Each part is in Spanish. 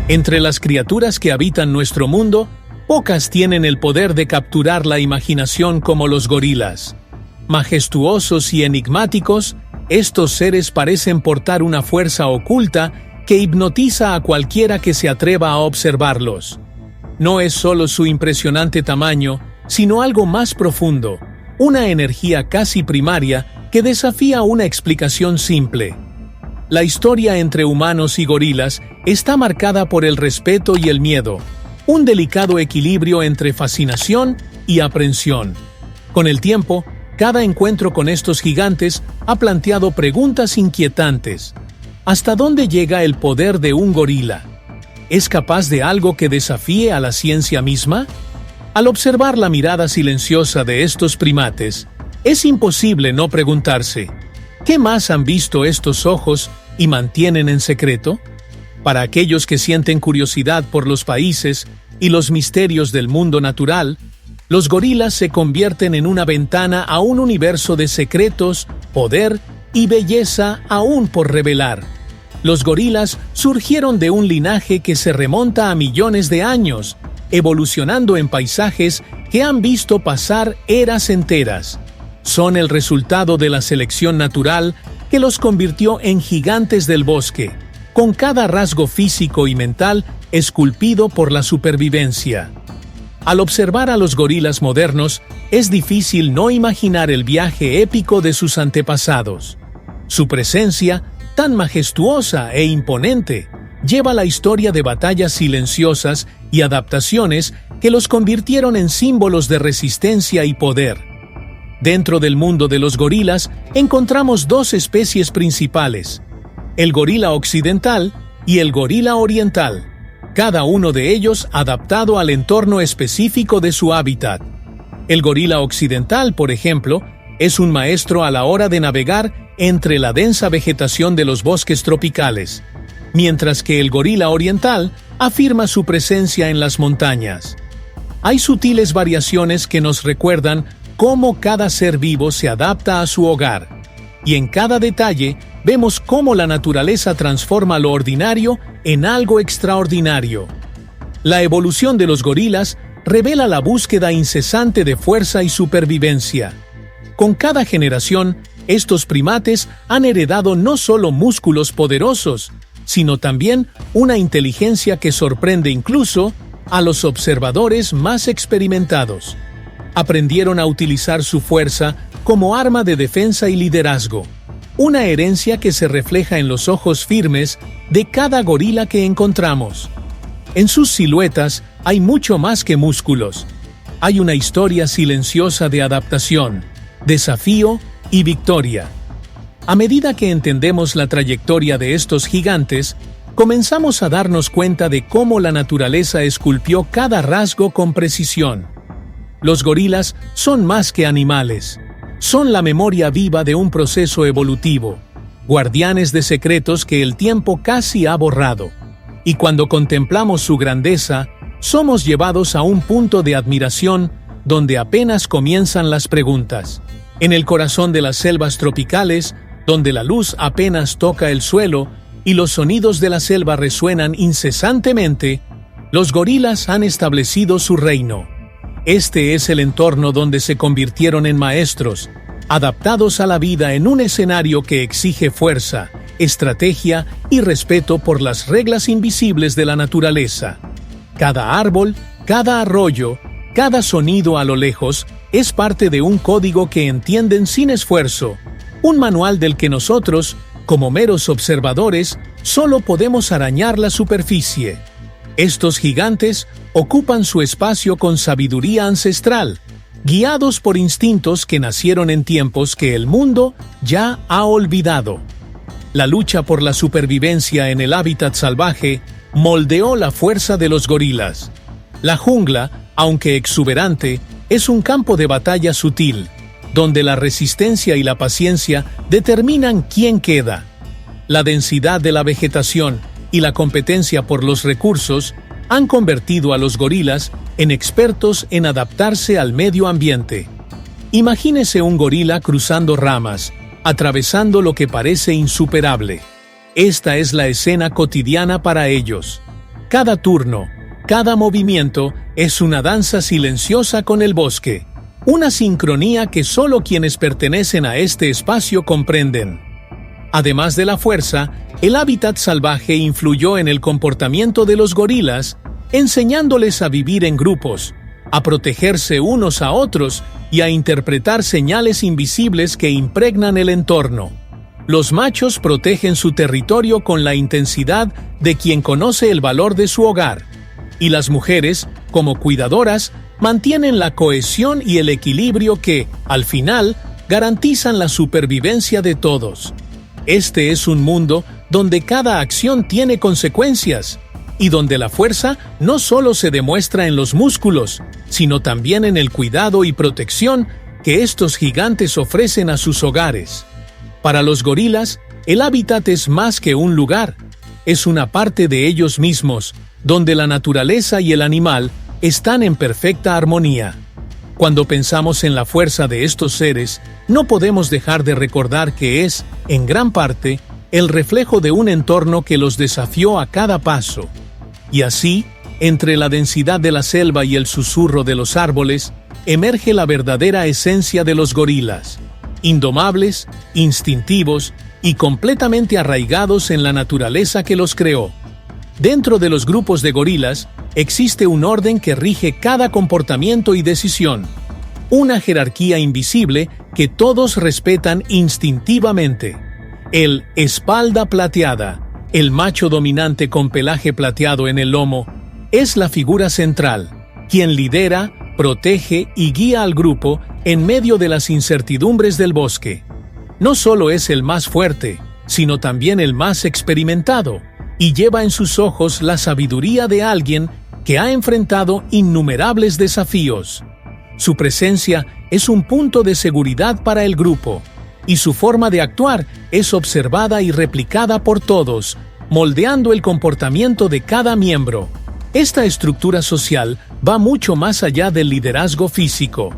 Entre las criaturas que habitan nuestro mundo, pocas tienen el poder de capturar la imaginación como los gorilas. Majestuosos y enigmáticos, estos seres parecen portar una fuerza oculta que hipnotiza a cualquiera que se atreva a observarlos. No es solo su impresionante tamaño, sino algo más profundo, una energía casi primaria que desafía una explicación simple. La historia entre humanos y gorilas está marcada por el respeto y el miedo, un delicado equilibrio entre fascinación y aprensión. Con el tiempo, cada encuentro con estos gigantes ha planteado preguntas inquietantes. ¿Hasta dónde llega el poder de un gorila? ¿Es capaz de algo que desafíe a la ciencia misma? Al observar la mirada silenciosa de estos primates, es imposible no preguntarse, ¿qué más han visto estos ojos y mantienen en secreto? Para aquellos que sienten curiosidad por los países y los misterios del mundo natural, los gorilas se convierten en una ventana a un universo de secretos, poder y belleza aún por revelar. Los gorilas surgieron de un linaje que se remonta a millones de años, evolucionando en paisajes que han visto pasar eras enteras. Son el resultado de la selección natural que los convirtió en gigantes del bosque, con cada rasgo físico y mental esculpido por la supervivencia. Al observar a los gorilas modernos, es difícil no imaginar el viaje épico de sus antepasados. Su presencia, tan majestuosa e imponente, lleva la historia de batallas silenciosas y adaptaciones que los convirtieron en símbolos de resistencia y poder. Dentro del mundo de los gorilas encontramos dos especies principales, el gorila occidental y el gorila oriental, cada uno de ellos adaptado al entorno específico de su hábitat. El gorila occidental, por ejemplo, es un maestro a la hora de navegar entre la densa vegetación de los bosques tropicales, mientras que el gorila oriental afirma su presencia en las montañas. Hay sutiles variaciones que nos recuerdan cómo cada ser vivo se adapta a su hogar, y en cada detalle vemos cómo la naturaleza transforma lo ordinario en algo extraordinario. La evolución de los gorilas revela la búsqueda incesante de fuerza y supervivencia. Con cada generación, estos primates han heredado no solo músculos poderosos, sino también una inteligencia que sorprende incluso a los observadores más experimentados. Aprendieron a utilizar su fuerza como arma de defensa y liderazgo, una herencia que se refleja en los ojos firmes de cada gorila que encontramos. En sus siluetas hay mucho más que músculos. Hay una historia silenciosa de adaptación, desafío y victoria. A medida que entendemos la trayectoria de estos gigantes, comenzamos a darnos cuenta de cómo la naturaleza esculpió cada rasgo con precisión. Los gorilas son más que animales. Son la memoria viva de un proceso evolutivo, guardianes de secretos que el tiempo casi ha borrado. Y cuando contemplamos su grandeza, somos llevados a un punto de admiración donde apenas comienzan las preguntas. En el corazón de las selvas tropicales, donde la luz apenas toca el suelo y los sonidos de la selva resuenan incesantemente, los gorilas han establecido su reino. Este es el entorno donde se convirtieron en maestros, adaptados a la vida en un escenario que exige fuerza, estrategia y respeto por las reglas invisibles de la naturaleza. Cada árbol, cada arroyo, cada sonido a lo lejos es parte de un código que entienden sin esfuerzo, un manual del que nosotros, como meros observadores, solo podemos arañar la superficie. Estos gigantes ocupan su espacio con sabiduría ancestral, guiados por instintos que nacieron en tiempos que el mundo ya ha olvidado. La lucha por la supervivencia en el hábitat salvaje moldeó la fuerza de los gorilas. La jungla, aunque exuberante, es un campo de batalla sutil, donde la resistencia y la paciencia determinan quién queda. La densidad de la vegetación y la competencia por los recursos han convertido a los gorilas en expertos en adaptarse al medio ambiente. Imagínese un gorila cruzando ramas, atravesando lo que parece insuperable. Esta es la escena cotidiana para ellos. Cada turno, cada movimiento es una danza silenciosa con el bosque, una sincronía que solo quienes pertenecen a este espacio comprenden. Además de la fuerza, el hábitat salvaje influyó en el comportamiento de los gorilas, enseñándoles a vivir en grupos, a protegerse unos a otros y a interpretar señales invisibles que impregnan el entorno. Los machos protegen su territorio con la intensidad de quien conoce el valor de su hogar, y las mujeres, como cuidadoras, mantienen la cohesión y el equilibrio que, al final, garantizan la supervivencia de todos. Este es un mundo donde cada acción tiene consecuencias, y donde la fuerza no solo se demuestra en los músculos, sino también en el cuidado y protección que estos gigantes ofrecen a sus hogares. Para los gorilas, el hábitat es más que un lugar, es una parte de ellos mismos, donde la naturaleza y el animal están en perfecta armonía. Cuando pensamos en la fuerza de estos seres, no podemos dejar de recordar que es, en gran parte, el reflejo de un entorno que los desafió a cada paso. Y así, entre la densidad de la selva y el susurro de los árboles, emerge la verdadera esencia de los gorilas, indomables, instintivos y completamente arraigados en la naturaleza que los creó. Dentro de los grupos de gorilas, existe un orden que rige cada comportamiento y decisión, una jerarquía invisible que todos respetan instintivamente. El espalda plateada, el macho dominante con pelaje plateado en el lomo, es la figura central, quien lidera, protege y guía al grupo en medio de las incertidumbres del bosque. No solo es el más fuerte, sino también el más experimentado, y lleva en sus ojos la sabiduría de alguien que ha enfrentado innumerables desafíos. Su presencia es un punto de seguridad para el grupo, y su forma de actuar es observada y replicada por todos, moldeando el comportamiento de cada miembro. Esta estructura social va mucho más allá del liderazgo físico.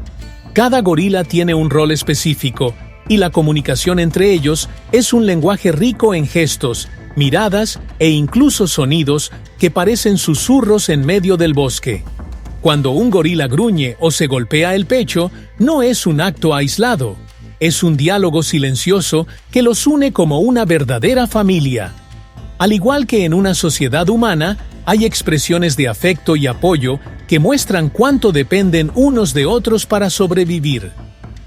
Cada gorila tiene un rol específico, y la comunicación entre ellos es un lenguaje rico en gestos, miradas e incluso sonidos que parecen susurros en medio del bosque. Cuando un gorila gruñe o se golpea el pecho, no es un acto aislado, es un diálogo silencioso que los une como una verdadera familia. Al igual que en una sociedad humana, hay expresiones de afecto y apoyo que muestran cuánto dependen unos de otros para sobrevivir.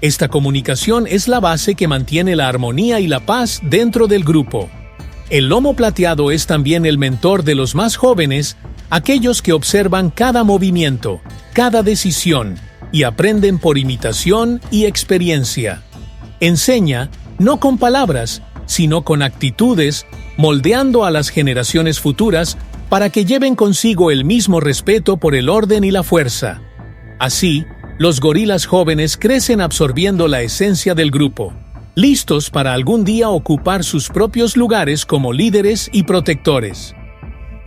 Esta comunicación es la base que mantiene la armonía y la paz dentro del grupo. El lomo plateado es también el mentor de los más jóvenes, aquellos que observan cada movimiento, cada decisión, y aprenden por imitación y experiencia. Enseña, no con palabras, sino con actitudes, moldeando a las generaciones futuras para que lleven consigo el mismo respeto por el orden y la fuerza. Así, los gorilas jóvenes crecen absorbiendo la esencia del grupo, listos para algún día ocupar sus propios lugares como líderes y protectores.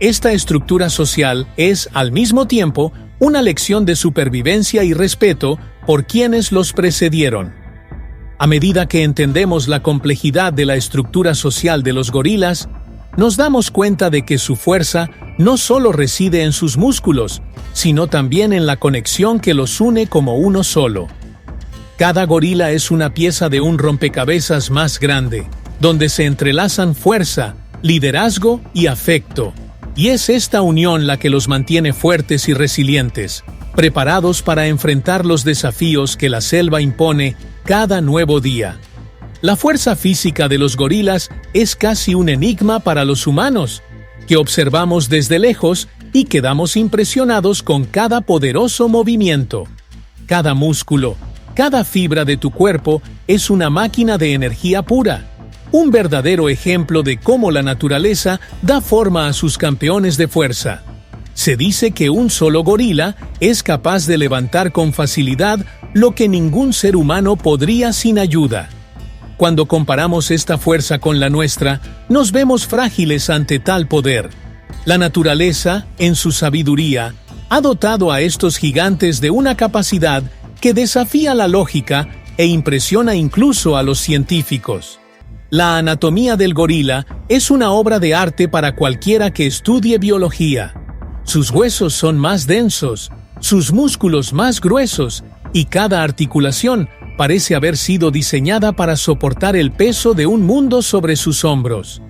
Esta estructura social es, al mismo tiempo, una lección de supervivencia y respeto por quienes los precedieron. A medida que entendemos la complejidad de la estructura social de los gorilas, nos damos cuenta de que su fuerza no solo reside en sus músculos, sino también en la conexión que los une como uno solo. Cada gorila es una pieza de un rompecabezas más grande, donde se entrelazan fuerza, liderazgo y afecto. Y es esta unión la que los mantiene fuertes y resilientes, preparados para enfrentar los desafíos que la selva impone cada nuevo día. La fuerza física de los gorilas es casi un enigma para los humanos, que observamos desde lejos y quedamos impresionados con cada poderoso movimiento. Cada músculo, cada fibra de tu cuerpo es una máquina de energía pura, un verdadero ejemplo de cómo la naturaleza da forma a sus campeones de fuerza. Se dice que un solo gorila es capaz de levantar con facilidad lo que ningún ser humano podría sin ayuda. Cuando comparamos esta fuerza con la nuestra, nos vemos frágiles ante tal poder. La naturaleza, en su sabiduría, ha dotado a estos gigantes de una capacidad que desafía la lógica e impresiona incluso a los científicos. La anatomía del gorila es una obra de arte para cualquiera que estudie biología. Sus huesos son más densos, sus músculos más gruesos, y cada articulación parece haber sido diseñada para soportar el peso de un mundo sobre sus hombros.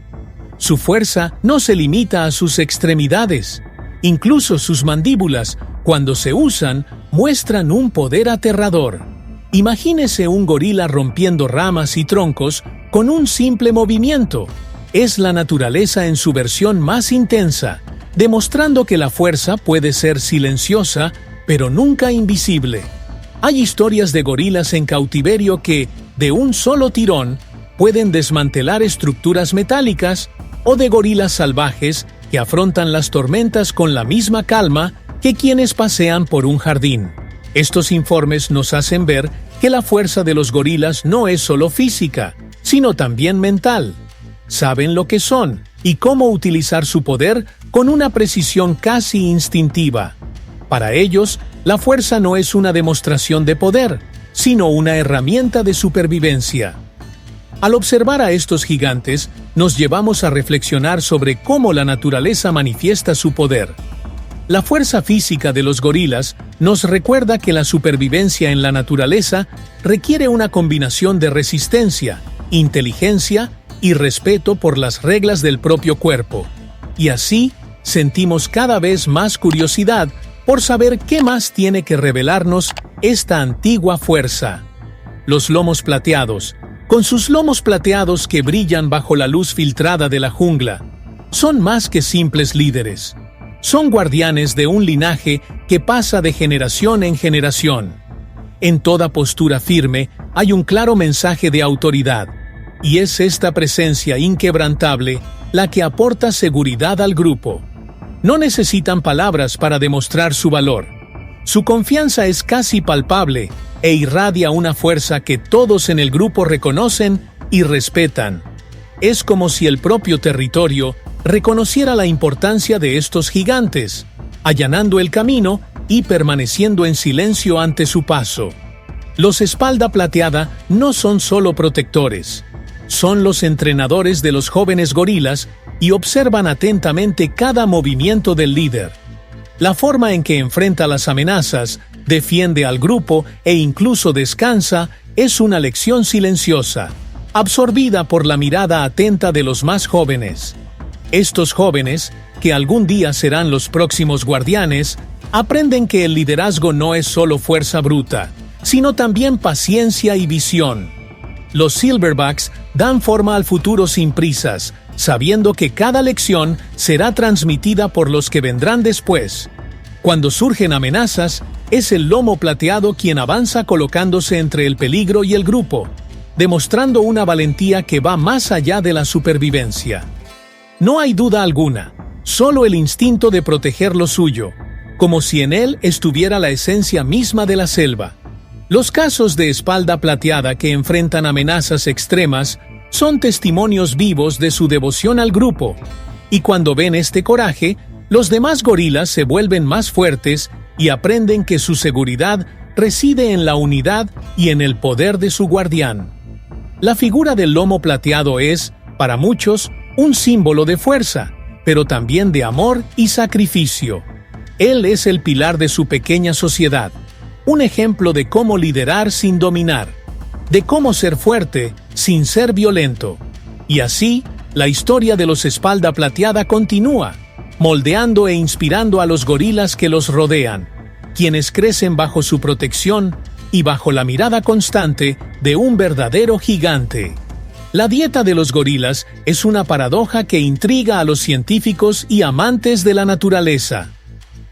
Su fuerza no se limita a sus extremidades. Incluso sus mandíbulas, cuando se usan, muestran un poder aterrador. Imagínese un gorila rompiendo ramas y troncos con un simple movimiento. Es la naturaleza en su versión más intensa, demostrando que la fuerza puede ser silenciosa, pero nunca invisible. Hay historias de gorilas en cautiverio que, de un solo tirón, pueden desmantelar estructuras metálicas, o de gorilas salvajes que afrontan las tormentas con la misma calma que quienes pasean por un jardín. Estos informes nos hacen ver que la fuerza de los gorilas no es solo física, sino también mental. Saben lo que son y cómo utilizar su poder con una precisión casi instintiva. Para ellos, la fuerza no es una demostración de poder, sino una herramienta de supervivencia. Al observar a estos gigantes, nos llevamos a reflexionar sobre cómo la naturaleza manifiesta su poder. La fuerza física de los gorilas nos recuerda que la supervivencia en la naturaleza requiere una combinación de resistencia, inteligencia y respeto por las reglas del propio cuerpo. Y así, sentimos cada vez más curiosidad por saber qué más tiene que revelarnos esta antigua fuerza. Los lomos plateados, con sus lomos plateados que brillan bajo la luz filtrada de la jungla, son más que simples líderes. Son guardianes de un linaje que pasa de generación en generación. En toda postura firme hay un claro mensaje de autoridad, y es esta presencia inquebrantable la que aporta seguridad al grupo. No necesitan palabras para demostrar su valor. Su confianza es casi palpable e irradia una fuerza que todos en el grupo reconocen y respetan. Es como si el propio territorio reconociera la importancia de estos gigantes, allanando el camino y permaneciendo en silencio ante su paso. Los espalda plateada no son solo protectores, son los entrenadores de los jóvenes gorilas y observan atentamente cada movimiento del líder. La forma en que enfrenta las amenazas, defiende al grupo e incluso descansa es una lección silenciosa, absorbida por la mirada atenta de los más jóvenes. Estos jóvenes, que algún día serán los próximos guardianes, aprenden que el liderazgo no es solo fuerza bruta, sino también paciencia y visión. Los Silverbacks dan forma al futuro sin prisas, sabiendo que cada lección será transmitida por los que vendrán después. Cuando surgen amenazas, es el lomo plateado quien avanza colocándose entre el peligro y el grupo, demostrando una valentía que va más allá de la supervivencia. No hay duda alguna, solo el instinto de proteger lo suyo, como si en él estuviera la esencia misma de la selva. Los casos de espalda plateada que enfrentan amenazas extremas son testimonios vivos de su devoción al grupo, y cuando ven este coraje, los demás gorilas se vuelven más fuertes y aprenden que su seguridad reside en la unidad y en el poder de su guardián. La figura del lomo plateado es, para muchos, un símbolo de fuerza, pero también de amor y sacrificio. Él es el pilar de su pequeña sociedad, un ejemplo de cómo liderar sin dominar, de cómo ser fuerte sin ser violento. Y así, la historia de los espalda plateada continúa, moldeando e inspirando a los gorilas que los rodean, quienes crecen bajo su protección y bajo la mirada constante de un verdadero gigante. La dieta de los gorilas es una paradoja que intriga a los científicos y amantes de la naturaleza.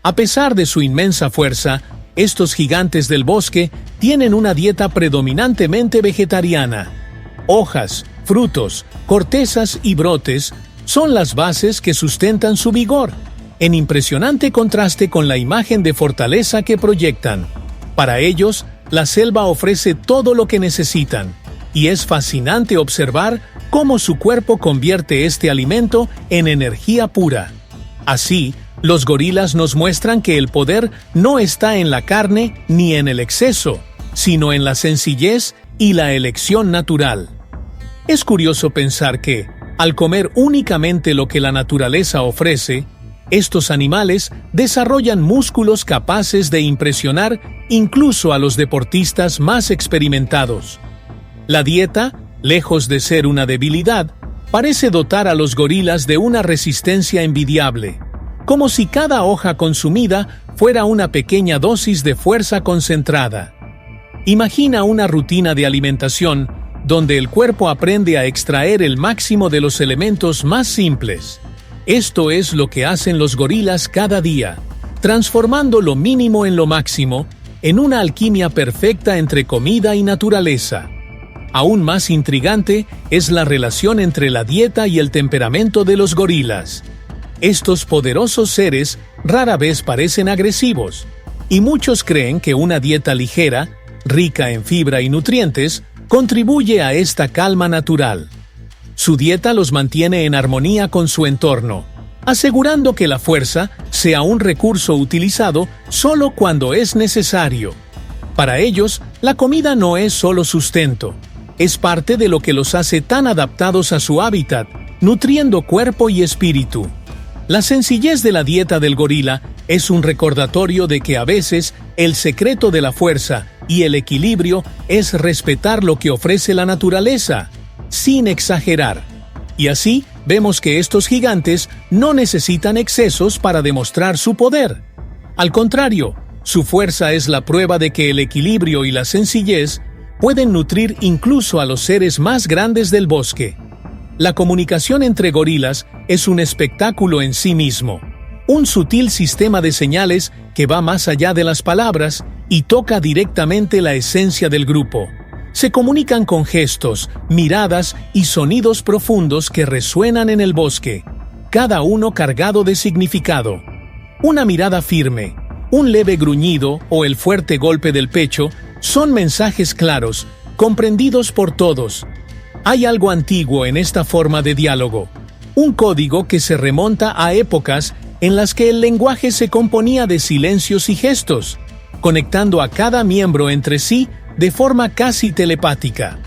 A pesar de su inmensa fuerza, estos gigantes del bosque tienen una dieta predominantemente vegetariana. Hojas, frutos, cortezas y brotes son las bases que sustentan su vigor, en impresionante contraste con la imagen de fortaleza que proyectan. Para ellos, la selva ofrece todo lo que necesitan, y es fascinante observar cómo su cuerpo convierte este alimento en energía pura. Así, los gorilas nos muestran que el poder no está en la carne ni en el exceso, sino en la sencillez y la elección natural. Es curioso pensar que, al comer únicamente lo que la naturaleza ofrece, Estos animales desarrollan músculos capaces de impresionar incluso a los deportistas más experimentados. La dieta, lejos de ser una debilidad, parece dotar a los gorilas de una resistencia envidiable, como si cada hoja consumida fuera una pequeña dosis de fuerza concentrada. Imagina una rutina de alimentación donde el cuerpo aprende a extraer el máximo de los elementos más simples. Esto es lo que hacen los gorilas cada día, transformando lo mínimo en lo máximo, en una alquimia perfecta entre comida y naturaleza. Aún más intrigante es la relación entre la dieta y el temperamento de los gorilas. Estos poderosos seres rara vez parecen agresivos, y muchos creen que una dieta ligera, rica en fibra y nutrientes, contribuye a esta calma natural. Su dieta los mantiene en armonía con su entorno, asegurando que la fuerza sea un recurso utilizado solo cuando es necesario. Para ellos, la comida no es solo sustento, es parte de lo que los hace tan adaptados a su hábitat, nutriendo cuerpo y espíritu. La sencillez de la dieta del gorila es un recordatorio de que a veces el secreto de la fuerza y el equilibrio es respetar lo que ofrece la naturaleza, sin exagerar. Y así vemos que estos gigantes no necesitan excesos para demostrar su poder. Al contrario, su fuerza es la prueba de que el equilibrio y la sencillez pueden nutrir incluso a los seres más grandes del bosque. La comunicación entre gorilas es un espectáculo en sí mismo, un sutil sistema de señales que va más allá de las palabras y toca directamente la esencia del grupo. Se comunican con gestos, miradas y sonidos profundos que resuenan en el bosque, cada uno cargado de significado. Una mirada firme, un leve gruñido o el fuerte golpe del pecho son mensajes claros, comprendidos por todos. Hay algo antiguo en esta forma de diálogo, un código que se remonta a épocas en las que el lenguaje se componía de silencios y gestos, conectando a cada miembro entre sí de forma casi telepática.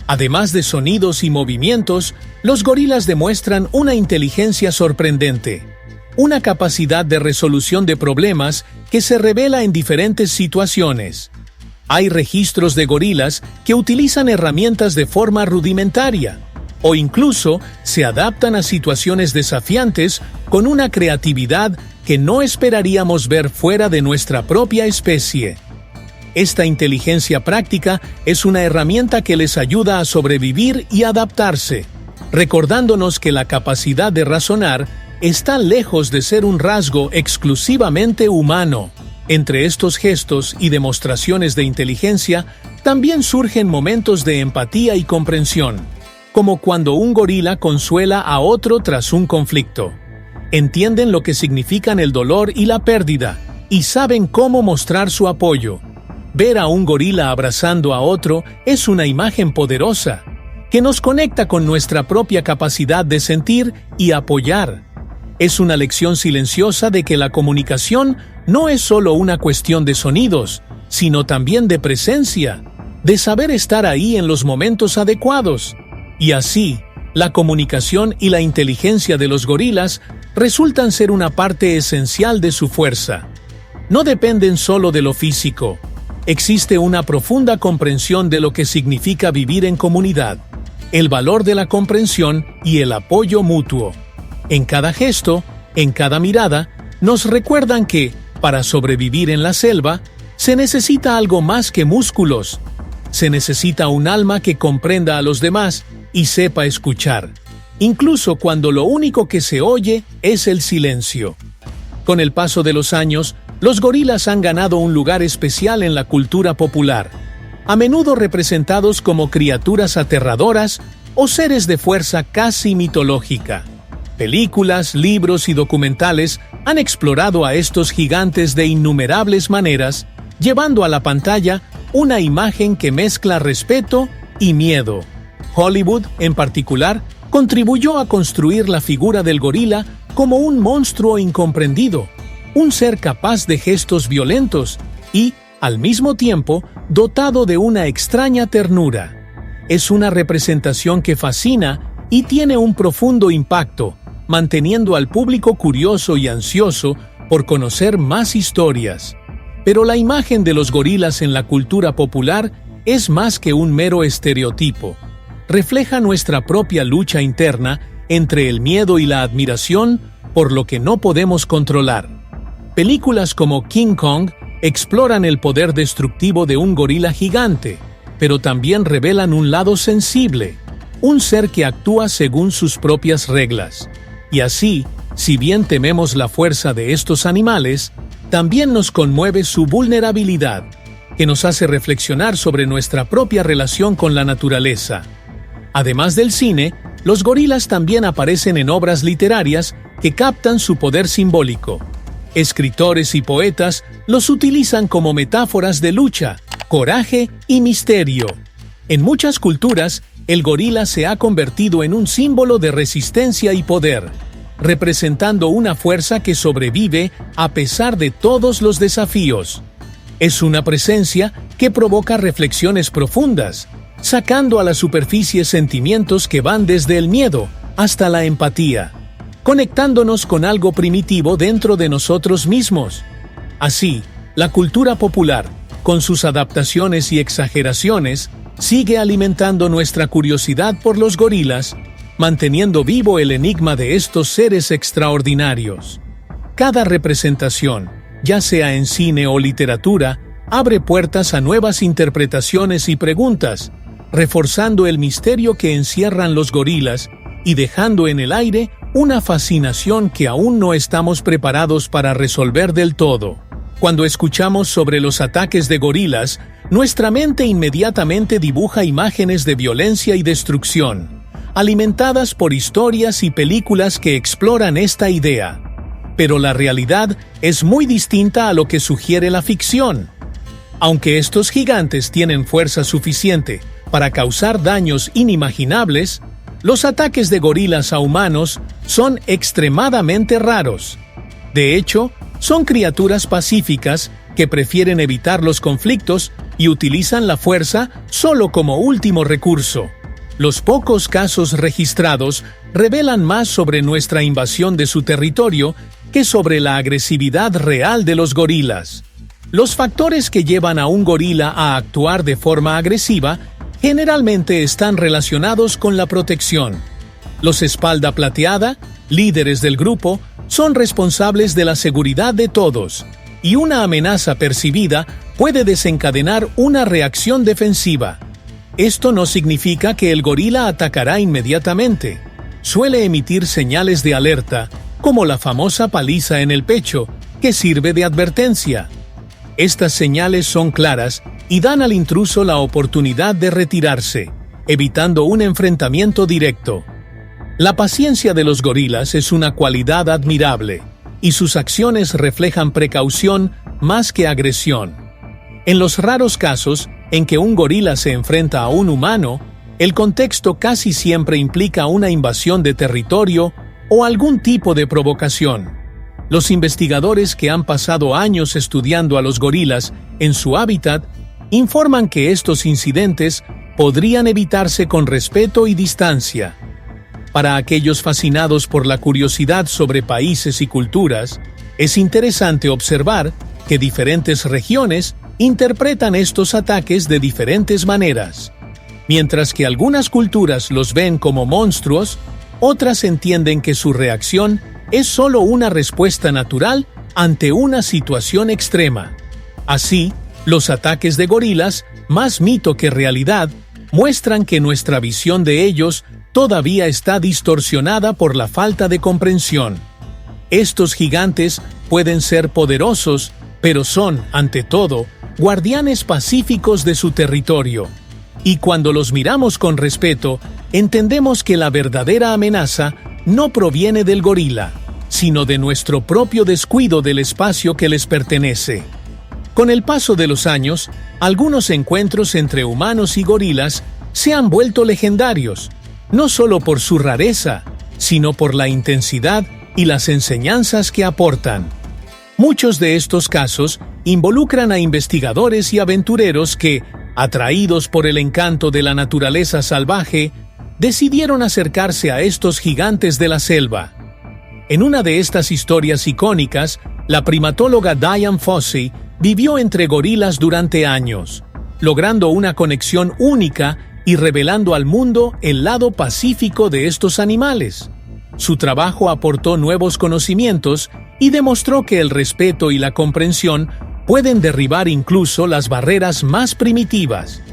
Además de sonidos y movimientos, los gorilas demuestran una inteligencia sorprendente, una capacidad de resolución de problemas que se revela en diferentes situaciones. Hay registros de gorilas que utilizan herramientas de forma rudimentaria, o incluso se adaptan a situaciones desafiantes con una creatividad que no esperaríamos ver fuera de nuestra propia especie. Esta inteligencia práctica es una herramienta que les ayuda a sobrevivir y adaptarse, recordándonos que la capacidad de razonar está lejos de ser un rasgo exclusivamente humano. Entre estos gestos y demostraciones de inteligencia, también surgen momentos de empatía y comprensión, como cuando un gorila consuela a otro tras un conflicto. Entienden lo que significan el dolor y la pérdida, y saben cómo mostrar su apoyo. Ver a un gorila abrazando a otro es una imagen poderosa, que nos conecta con nuestra propia capacidad de sentir y apoyar. Es una lección silenciosa de que la comunicación no es solo una cuestión de sonidos, sino también de presencia, de saber estar ahí en los momentos adecuados. Y así, la comunicación y la inteligencia de los gorilas resultan ser una parte esencial de su fuerza. No dependen solo de lo físico. Existe una profunda comprensión de lo que significa vivir en comunidad, el valor de la comprensión y el apoyo mutuo. En cada gesto, en cada mirada, nos recuerdan que, para sobrevivir en la selva, se necesita algo más que músculos. Se necesita un alma que comprenda a los demás y sepa escuchar, incluso cuando lo único que se oye es el silencio. Con el paso de los años, los gorilas han ganado un lugar especial en la cultura popular, a menudo representados como criaturas aterradoras o seres de fuerza casi mitológica. Películas, libros y documentales han explorado a estos gigantes de innumerables maneras, llevando a la pantalla una imagen que mezcla respeto y miedo. Hollywood, en particular, contribuyó a construir la figura del gorila como un monstruo incomprendido, un ser capaz de gestos violentos y, al mismo tiempo, dotado de una extraña ternura. Es una representación que fascina y tiene un profundo impacto, manteniendo al público curioso y ansioso por conocer más historias. Pero la imagen de los gorilas en la cultura popular es más que un mero estereotipo. Refleja nuestra propia lucha interna entre el miedo y la admiración por lo que no podemos controlar. Películas como King Kong exploran el poder destructivo de un gorila gigante, pero también revelan un lado sensible, un ser que actúa según sus propias reglas. Y así, si bien tememos la fuerza de estos animales, también nos conmueve su vulnerabilidad, que nos hace reflexionar sobre nuestra propia relación con la naturaleza. Además del cine, los gorilas también aparecen en obras literarias que captan su poder simbólico. Escritores y poetas los utilizan como metáforas de lucha, coraje y misterio. En muchas culturas, el gorila se ha convertido en un símbolo de resistencia y poder, representando una fuerza que sobrevive a pesar de todos los desafíos. Es una presencia que provoca reflexiones profundas, sacando a la superficie sentimientos que van desde el miedo hasta la empatía, conectándonos con algo primitivo dentro de nosotros mismos. Así, la cultura popular, con sus adaptaciones y exageraciones, sigue alimentando nuestra curiosidad por los gorilas, manteniendo vivo el enigma de estos seres extraordinarios. Cada representación, ya sea en cine o literatura, abre puertas a nuevas interpretaciones y preguntas, reforzando el misterio que encierran los gorilas y dejando en el aire una fascinación que aún no estamos preparados para resolver del todo. Cuando escuchamos sobre los ataques de gorilas, nuestra mente inmediatamente dibuja imágenes de violencia y destrucción, alimentadas por historias y películas que exploran esta idea. Pero la realidad es muy distinta a lo que sugiere la ficción. Aunque estos gigantes tienen fuerza suficiente para causar daños inimaginables, los ataques de gorilas a humanos son extremadamente raros. De hecho, son criaturas pacíficas que prefieren evitar los conflictos y utilizan la fuerza solo como último recurso. Los pocos casos registrados revelan más sobre nuestra invasión de su territorio que sobre la agresividad real de los gorilas. Los factores que llevan a un gorila a actuar de forma agresiva generalmente están relacionados con la protección. Los espalda plateada, líderes del grupo, son responsables de la seguridad de todos, y una amenaza percibida puede desencadenar una reacción defensiva. Esto no significa que el gorila atacará inmediatamente. Suele emitir señales de alerta, como la famosa paliza en el pecho, que sirve de advertencia. Estas señales son claras y dan al intruso la oportunidad de retirarse, evitando un enfrentamiento directo. La paciencia de los gorilas es una cualidad admirable, y sus acciones reflejan precaución más que agresión. En los raros casos en que un gorila se enfrenta a un humano, el contexto casi siempre implica una invasión de territorio o algún tipo de provocación. Los investigadores que han pasado años estudiando a los gorilas en su hábitat informan que estos incidentes podrían evitarse con respeto y distancia. Para aquellos fascinados por la curiosidad sobre países y culturas, es interesante observar que diferentes regiones interpretan estos ataques de diferentes maneras. Mientras que algunas culturas los ven como monstruos, otras entienden que su reacción es solo una respuesta natural ante una situación extrema. Así, los ataques de gorilas, más mito que realidad, muestran que nuestra visión de ellos todavía está distorsionada por la falta de comprensión. Estos gigantes pueden ser poderosos, pero son, ante todo, guardianes pacíficos de su territorio. Y cuando los miramos con respeto, entendemos que la verdadera amenaza no proviene del gorila, sino de nuestro propio descuido del espacio que les pertenece. Con el paso de los años, algunos encuentros entre humanos y gorilas se han vuelto legendarios, no solo por su rareza, sino por la intensidad y las enseñanzas que aportan. Muchos de estos casos involucran a investigadores y aventureros que, atraídos por el encanto de la naturaleza salvaje, decidieron acercarse a estos gigantes de la selva. En una de estas historias icónicas, la primatóloga Dian Fossey vivió entre gorilas durante años, logrando una conexión única y revelando al mundo el lado pacífico de estos animales. Su trabajo aportó nuevos conocimientos y demostró que el respeto y la comprensión pueden derribar incluso las barreras más primitivas.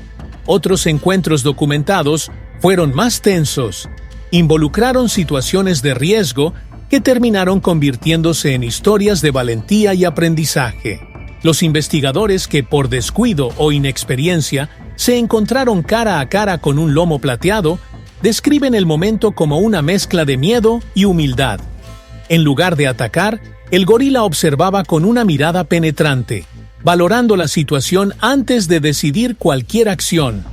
Otros encuentros documentados fueron más tensos, involucraron situaciones de riesgo que terminaron convirtiéndose en historias de valentía y aprendizaje. Los investigadores que por descuido o inexperiencia se encontraron cara a cara con un lomo plateado describen el momento como una mezcla de miedo y humildad. En lugar de atacar, el gorila observaba con una mirada penetrante, valorando la situación antes de decidir cualquier acción.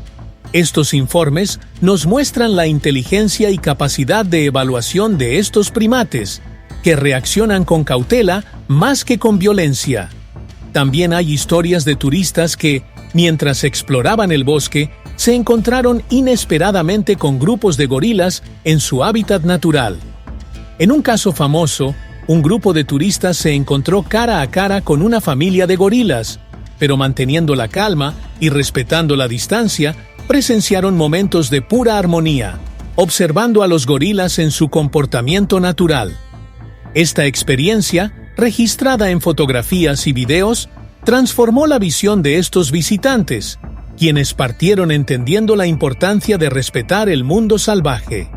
Estos informes nos muestran la inteligencia y capacidad de evaluación de estos primates, que reaccionan con cautela más que con violencia. También hay historias de turistas que, mientras exploraban el bosque, se encontraron inesperadamente con grupos de gorilas en su hábitat natural. En un caso famoso, un grupo de turistas se encontró cara a cara con una familia de gorilas, pero manteniendo la calma y respetando la distancia, presenciaron momentos de pura armonía, observando a los gorilas en su comportamiento natural. Esta experiencia, registrada en fotografías y videos, transformó la visión de estos visitantes, quienes partieron entendiendo la importancia de respetar el mundo salvaje.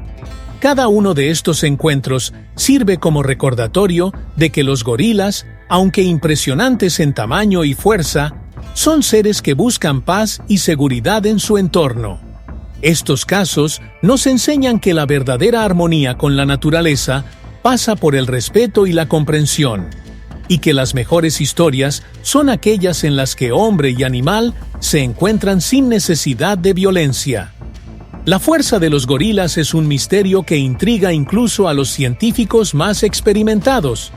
Cada uno de estos encuentros sirve como recordatorio de que los gorilas, aunque impresionantes en tamaño y fuerza, son seres que buscan paz y seguridad en su entorno. Estos casos nos enseñan que la verdadera armonía con la naturaleza pasa por el respeto y la comprensión, y que las mejores historias son aquellas en las que hombre y animal se encuentran sin necesidad de violencia. La fuerza de los gorilas es un misterio que intriga incluso a los científicos más experimentados.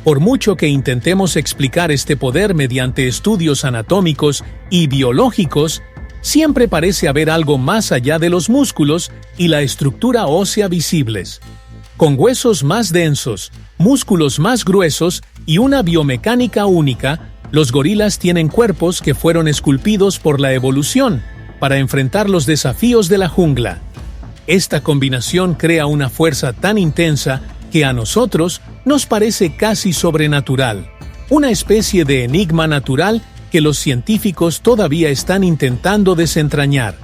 Por mucho que intentemos explicar este poder mediante estudios anatómicos y biológicos, siempre parece haber algo más allá de los músculos y la estructura ósea visibles. Con huesos más densos, músculos más gruesos y una biomecánica única, los gorilas tienen cuerpos que fueron esculpidos por la evolución para enfrentar los desafíos de la jungla. Esta combinación crea una fuerza tan intensa que a nosotros nos parece casi sobrenatural, una especie de enigma natural que los científicos todavía están intentando desentrañar.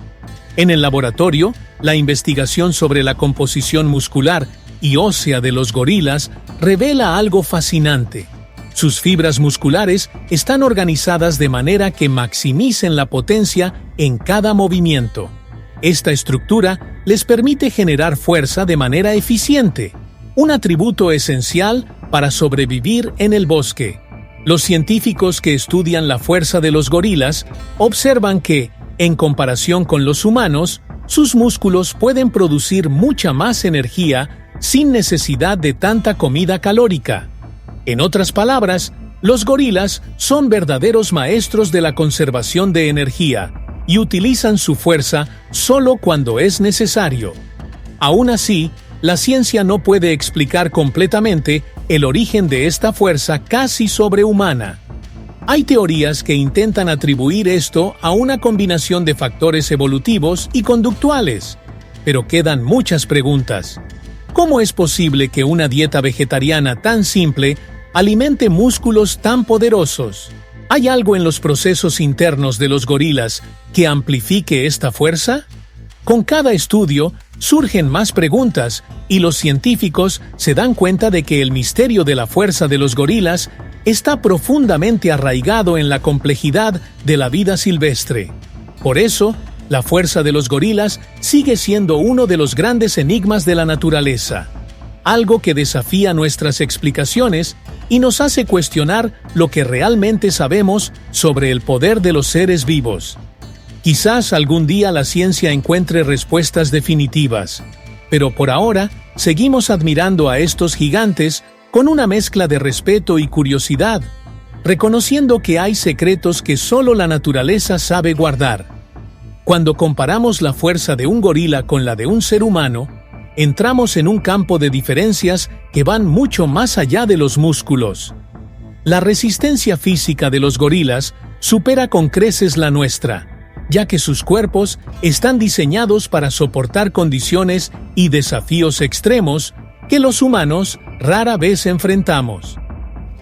En el laboratorio, la investigación sobre la composición muscular y ósea de los gorilas revela algo fascinante. Sus fibras musculares están organizadas de manera que maximicen la potencia en cada movimiento. Esta estructura les permite generar fuerza de manera eficiente, un atributo esencial para sobrevivir en el bosque. Los científicos que estudian la fuerza de los gorilas observan que, en comparación con los humanos, sus músculos pueden producir mucha más energía sin necesidad de tanta comida calórica. En otras palabras, los gorilas son verdaderos maestros de la conservación de energía y utilizan su fuerza solo cuando es necesario. Aún así, la ciencia no puede explicar completamente el origen de esta fuerza casi sobrehumana. Hay teorías que intentan atribuir esto a una combinación de factores evolutivos y conductuales, pero quedan muchas preguntas. ¿Cómo es posible que una dieta vegetariana tan simple alimente músculos tan poderosos? ¿Hay algo en los procesos internos de los gorilas que amplifique esta fuerza? Con cada estudio, surgen más preguntas y los científicos se dan cuenta de que el misterio de la fuerza de los gorilas está profundamente arraigado en la complejidad de la vida silvestre. Por eso, la fuerza de los gorilas sigue siendo uno de los grandes enigmas de la naturaleza, algo que desafía nuestras explicaciones y nos hace cuestionar lo que realmente sabemos sobre el poder de los seres vivos. Quizás algún día la ciencia encuentre respuestas definitivas, pero por ahora seguimos admirando a estos gigantes con una mezcla de respeto y curiosidad, reconociendo que hay secretos que solo la naturaleza sabe guardar. Cuando comparamos la fuerza de un gorila con la de un ser humano, entramos en un campo de diferencias que van mucho más allá de los músculos. La resistencia física de los gorilas supera con creces la nuestra, ya que sus cuerpos están diseñados para soportar condiciones y desafíos extremos que los humanos rara vez enfrentamos.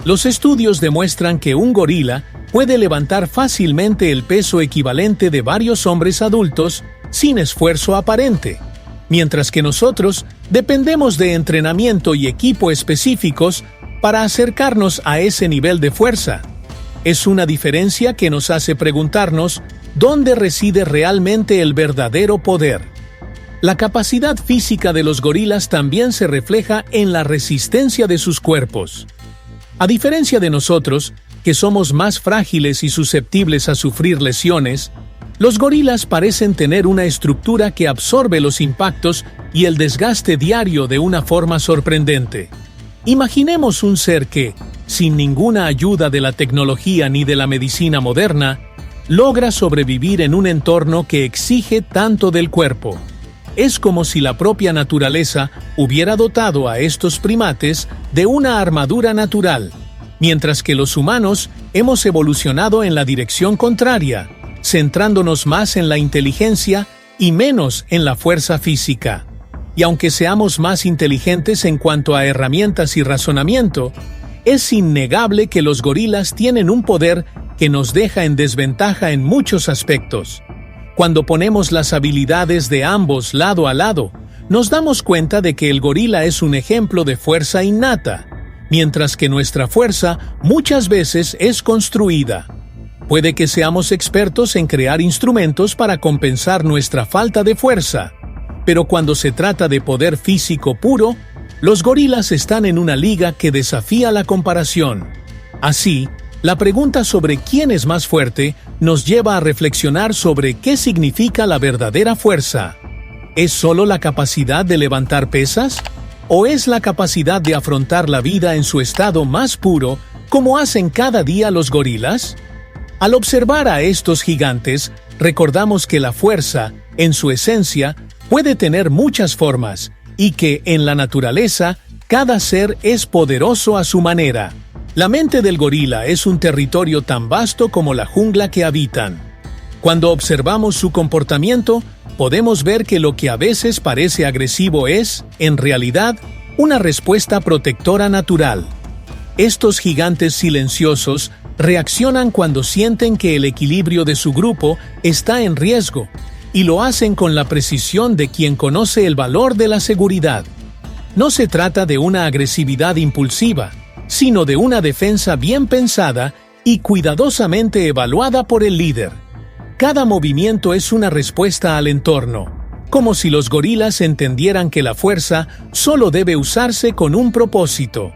Los estudios demuestran que un gorila puede levantar fácilmente el peso equivalente de varios hombres adultos sin esfuerzo aparente, mientras que nosotros dependemos de entrenamiento y equipo específicos para acercarnos a ese nivel de fuerza. Es una diferencia que nos hace preguntarnos dónde reside realmente el verdadero poder. La capacidad física de los gorilas también se refleja en la resistencia de sus cuerpos. A diferencia de nosotros, que somos más frágiles y susceptibles a sufrir lesiones, los gorilas parecen tener una estructura que absorbe los impactos y el desgaste diario de una forma sorprendente. Imaginemos un ser que, sin ninguna ayuda de la tecnología ni de la medicina moderna, logra sobrevivir en un entorno que exige tanto del cuerpo. Es como si la propia naturaleza hubiera dotado a estos primates de una armadura natural, mientras que los humanos hemos evolucionado en la dirección contraria, centrándonos más en la inteligencia y menos en la fuerza física. Y aunque seamos más inteligentes en cuanto a herramientas y razonamiento, es innegable que los gorilas tienen un poder que nos deja en desventaja en muchos aspectos. Cuando ponemos las habilidades de ambos lado a lado, nos damos cuenta de que el gorila es un ejemplo de fuerza innata, mientras que nuestra fuerza muchas veces es construida. Puede que seamos expertos en crear instrumentos para compensar nuestra falta de fuerza, pero cuando se trata de poder físico puro, los gorilas están en una liga que desafía la comparación. Así, la pregunta sobre quién es más fuerte nos lleva a reflexionar sobre qué significa la verdadera fuerza. ¿Es solo la capacidad de levantar pesas? ¿O es la capacidad de afrontar la vida en su estado más puro, como hacen cada día los gorilas? Al observar a estos gigantes, recordamos que la fuerza, en su esencia, puede tener muchas formas, y que, en la naturaleza, cada ser es poderoso a su manera. La mente del gorila es un territorio tan vasto como la jungla que habitan. Cuando observamos su comportamiento, podemos ver que lo que a veces parece agresivo es, en realidad, una respuesta protectora natural. Estos gigantes silenciosos reaccionan cuando sienten que el equilibrio de su grupo está en riesgo, y lo hacen con la precisión de quien conoce el valor de la seguridad. No se trata de una agresividad impulsiva, sino de una defensa bien pensada y cuidadosamente evaluada por el líder. Cada movimiento es una respuesta al entorno, como si los gorilas entendieran que la fuerza solo debe usarse con un propósito.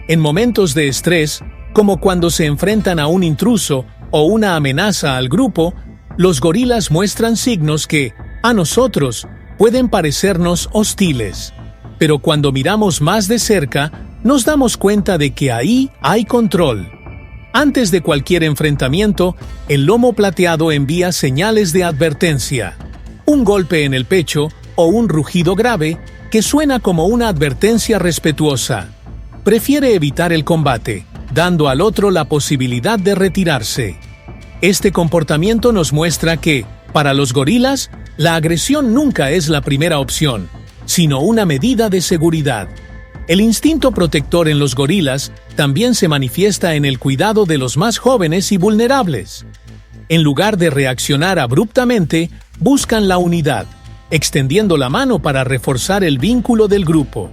En momentos de estrés, como cuando se enfrentan a un intruso o una amenaza al grupo, los gorilas muestran signos que, a nosotros, pueden parecernos hostiles. Pero cuando miramos más de cerca, nos damos cuenta de que ahí hay control. Antes de cualquier enfrentamiento, el lomo plateado envía señales de advertencia. Un golpe en el pecho o un rugido grave que suena como una advertencia respetuosa. Prefiere evitar el combate, dando al otro la posibilidad de retirarse. Este comportamiento nos muestra que, para los gorilas, la agresión nunca es la primera opción, sino una medida de seguridad. El instinto protector en los gorilas también se manifiesta en el cuidado de los más jóvenes y vulnerables. En lugar de reaccionar abruptamente, buscan la unidad, extendiendo la mano para reforzar el vínculo del grupo.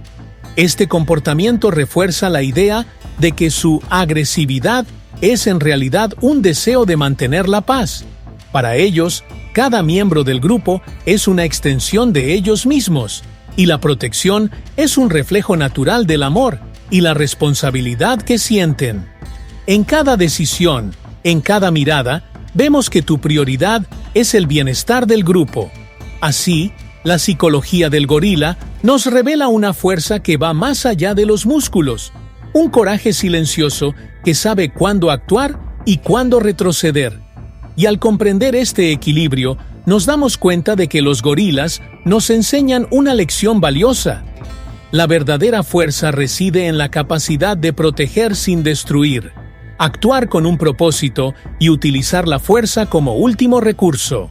Este comportamiento refuerza la idea de que su agresividad es en realidad un deseo de mantener la paz. Para ellos, cada miembro del grupo es una extensión de ellos mismos, y la protección es un reflejo natural del amor y la responsabilidad que sienten. En cada decisión, en cada mirada, vemos que tu prioridad es el bienestar del grupo. Así, la psicología del gorila nos revela una fuerza que va más allá de los músculos, un coraje silencioso que sabe cuándo actuar y cuándo retroceder. Y al comprender este equilibrio, nos damos cuenta de que los gorilas nos enseñan una lección valiosa. La verdadera fuerza reside en la capacidad de proteger sin destruir, actuar con un propósito y utilizar la fuerza como último recurso.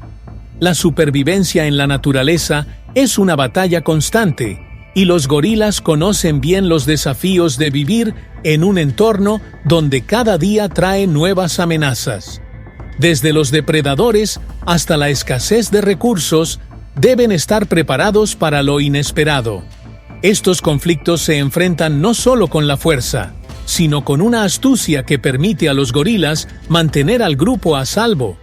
La supervivencia en la naturaleza es una batalla constante, y los gorilas conocen bien los desafíos de vivir en un entorno donde cada día trae nuevas amenazas. Desde los depredadores hasta la escasez de recursos, deben estar preparados para lo inesperado. Estos conflictos se enfrentan no solo con la fuerza, sino con una astucia que permite a los gorilas mantener al grupo a salvo.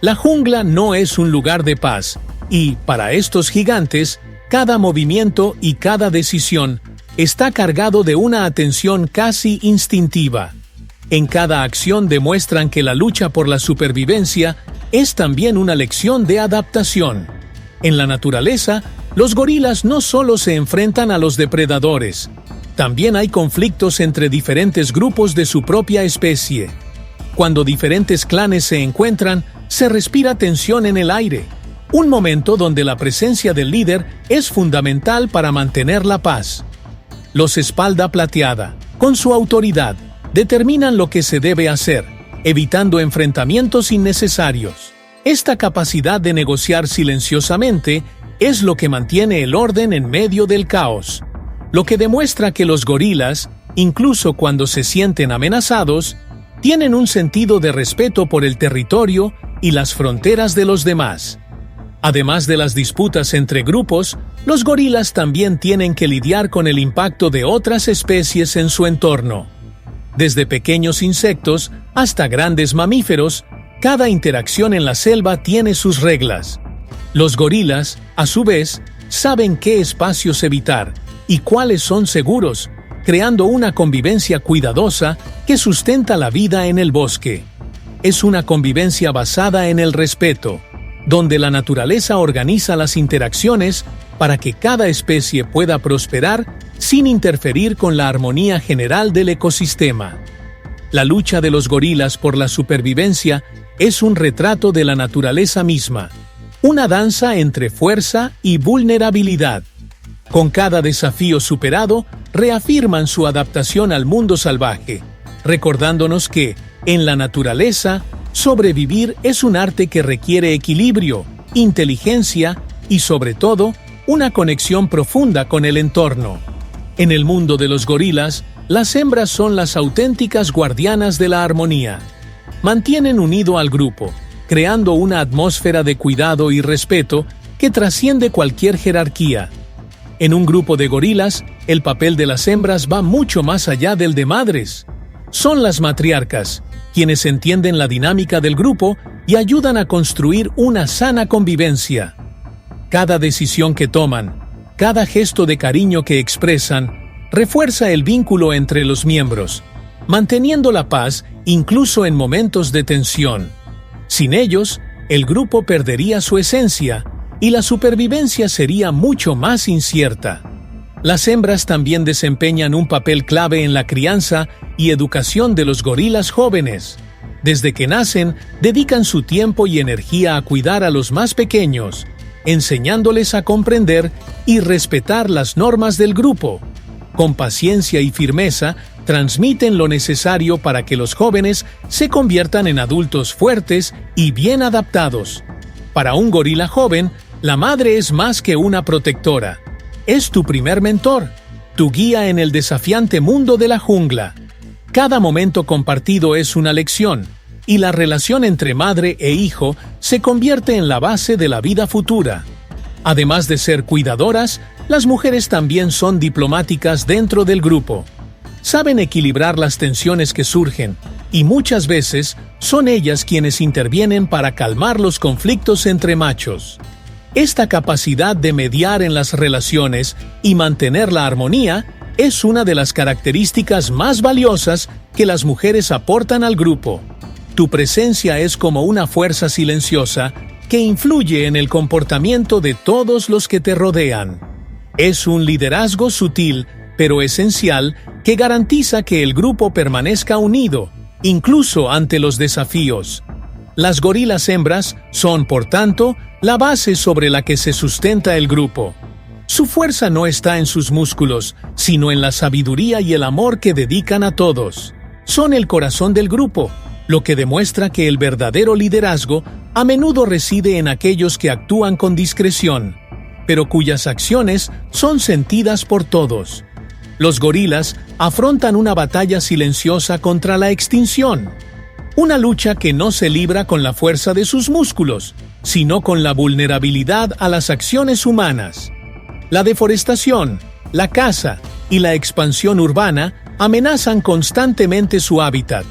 La jungla no es un lugar de paz, y, para estos gigantes, cada movimiento y cada decisión está cargado de una atención casi instintiva. En cada acción demuestran que la lucha por la supervivencia es también una lección de adaptación. En la naturaleza, los gorilas no solo se enfrentan a los depredadores, también hay conflictos entre diferentes grupos de su propia especie. Cuando diferentes clanes se encuentran, se respira tensión en el aire, un momento donde la presencia del líder es fundamental para mantener la paz. Los espalda plateada, con su autoridad, determinan lo que se debe hacer, evitando enfrentamientos innecesarios. Esta capacidad de negociar silenciosamente es lo que mantiene el orden en medio del caos, lo que demuestra que los gorilas, incluso cuando se sienten amenazados, tienen un sentido de respeto por el territorio y las fronteras de los demás. Además de las disputas entre grupos, los gorilas también tienen que lidiar con el impacto de otras especies en su entorno. Desde pequeños insectos hasta grandes mamíferos, cada interacción en la selva tiene sus reglas. Los gorilas, a su vez, saben qué espacios evitar y cuáles son seguros, creando una convivencia cuidadosa que sustenta la vida en el bosque. Es una convivencia basada en el respeto, donde la naturaleza organiza las interacciones para que cada especie pueda prosperar sin interferir con la armonía general del ecosistema. La lucha de los gorilas por la supervivencia es un retrato de la naturaleza misma, una danza entre fuerza y vulnerabilidad. Con cada desafío superado, reafirman su adaptación al mundo salvaje, recordándonos que, en la naturaleza, sobrevivir es un arte que requiere equilibrio, inteligencia y, sobre todo, una conexión profunda con el entorno. En el mundo de los gorilas, las hembras son las auténticas guardianas de la armonía. Mantienen unido al grupo, creando una atmósfera de cuidado y respeto que trasciende cualquier jerarquía. En un grupo de gorilas, el papel de las hembras va mucho más allá del de madres. Son las matriarcas, quienes entienden la dinámica del grupo y ayudan a construir una sana convivencia. Cada decisión que toman, cada gesto de cariño que expresan, refuerza el vínculo entre los miembros, manteniendo la paz incluso en momentos de tensión. Sin ellos, el grupo perdería su esencia y la supervivencia sería mucho más incierta. Las hembras también desempeñan un papel clave en la crianza y educación de los gorilas jóvenes. Desde que nacen, dedican su tiempo y energía a cuidar a los más pequeños, enseñándoles a comprender y respetar las normas del grupo. Con paciencia y firmeza, transmiten lo necesario para que los jóvenes se conviertan en adultos fuertes y bien adaptados. Para un gorila joven, la madre es más que una protectora. Es tu primer mentor, tu guía en el desafiante mundo de la jungla. Cada momento compartido es una lección, y la relación entre madre e hijo se convierte en la base de la vida futura. Además de ser cuidadoras, las mujeres también son diplomáticas dentro del grupo. Saben equilibrar las tensiones que surgen, y muchas veces son ellas quienes intervienen para calmar los conflictos entre machos. Esta capacidad de mediar en las relaciones y mantener la armonía es una de las características más valiosas que las mujeres aportan al grupo. Tu presencia es como una fuerza silenciosa que influye en el comportamiento de todos los que te rodean. Es un liderazgo sutil, pero esencial, que garantiza que el grupo permanezca unido, incluso ante los desafíos. Las gorilas hembras son, por tanto, la base sobre la que se sustenta el grupo. Su fuerza no está en sus músculos, sino en la sabiduría y el amor que dedican a todos. Son el corazón del grupo, lo que demuestra que el verdadero liderazgo a menudo reside en aquellos que actúan con discreción, pero cuyas acciones son sentidas por todos. Los gorilas afrontan una batalla silenciosa contra la extinción. Una lucha que no se libra con la fuerza de sus músculos, sino con la vulnerabilidad a las acciones humanas. La deforestación, la caza y la expansión urbana amenazan constantemente su hábitat,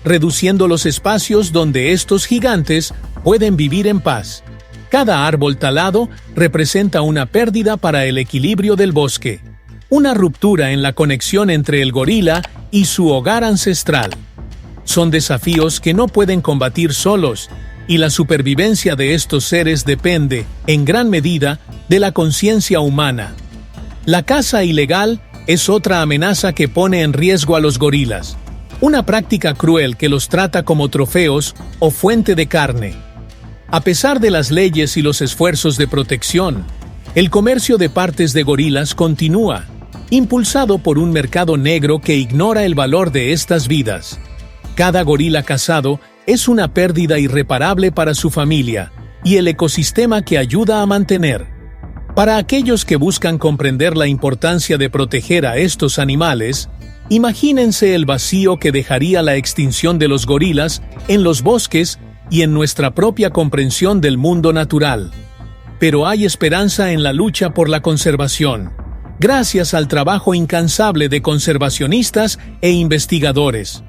reduciendo los espacios donde estos gigantes pueden vivir en paz. Cada árbol talado representa una pérdida para el equilibrio del bosque, una ruptura en la conexión entre el gorila y su hogar ancestral. Son desafíos que no pueden combatir solos, y la supervivencia de estos seres depende, en gran medida, de la conciencia humana. La caza ilegal es otra amenaza que pone en riesgo a los gorilas, una práctica cruel que los trata como trofeos o fuente de carne. A pesar de las leyes y los esfuerzos de protección, el comercio de partes de gorilas continúa, impulsado por un mercado negro que ignora el valor de estas vidas. Cada gorila cazado es una pérdida irreparable para su familia y el ecosistema que ayuda a mantener. Para aquellos que buscan comprender la importancia de proteger a estos animales, imagínense el vacío que dejaría la extinción de los gorilas en los bosques y en nuestra propia comprensión del mundo natural. Pero hay esperanza en la lucha por la conservación, gracias al trabajo incansable de conservacionistas e investigadores.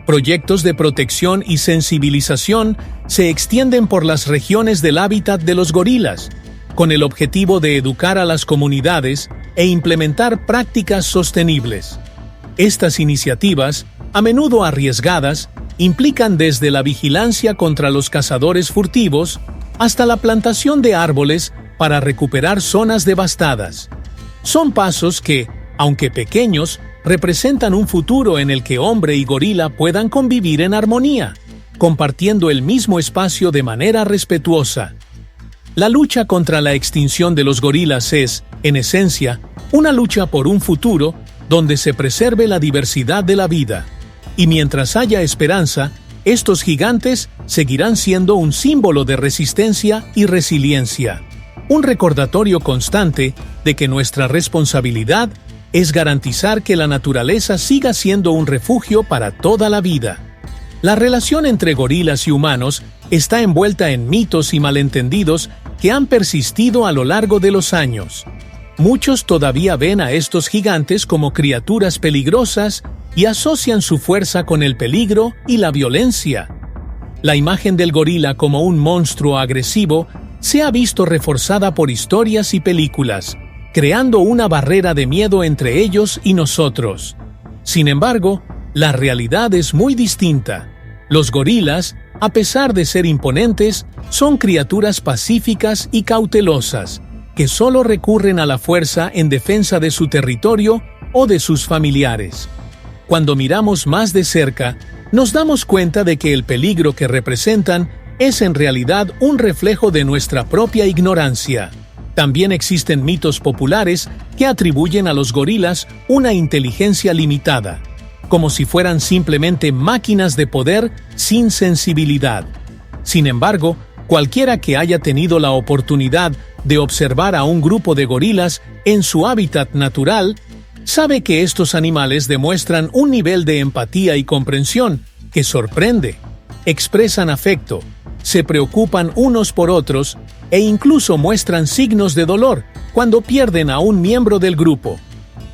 Proyectos de protección y sensibilización se extienden por las regiones del hábitat de los gorilas, con el objetivo de educar a las comunidades e implementar prácticas sostenibles. Estas iniciativas, a menudo arriesgadas, implican desde la vigilancia contra los cazadores furtivos hasta la plantación de árboles para recuperar zonas devastadas. Son pasos que, aunque pequeños, representan un futuro en el que hombre y gorila puedan convivir en armonía, compartiendo el mismo espacio de manera respetuosa. La lucha contra la extinción de los gorilas es, en esencia, una lucha por un futuro donde se preserve la diversidad de la vida. Y mientras haya esperanza, estos gigantes seguirán siendo un símbolo de resistencia y resiliencia. Un recordatorio constante de que nuestra responsabilidad es garantizar que la naturaleza siga siendo un refugio para toda la vida. La relación entre gorilas y humanos está envuelta en mitos y malentendidos que han persistido a lo largo de los años. Muchos todavía ven a estos gigantes como criaturas peligrosas y asocian su fuerza con el peligro y la violencia. La imagen del gorila como un monstruo agresivo se ha visto reforzada por historias y películas, creando una barrera de miedo entre ellos y nosotros. Sin embargo, la realidad es muy distinta. Los gorilas, a pesar de ser imponentes, son criaturas pacíficas y cautelosas, que solo recurren a la fuerza en defensa de su territorio o de sus familiares. Cuando miramos más de cerca, nos damos cuenta de que el peligro que representan es en realidad un reflejo de nuestra propia ignorancia. También existen mitos populares que atribuyen a los gorilas una inteligencia limitada, como si fueran simplemente máquinas de poder sin sensibilidad. Sin embargo, cualquiera que haya tenido la oportunidad de observar a un grupo de gorilas en su hábitat natural, sabe que estos animales demuestran un nivel de empatía y comprensión que sorprende. Expresan afecto, se preocupan unos por otros e incluso muestran signos de dolor cuando pierden a un miembro del grupo.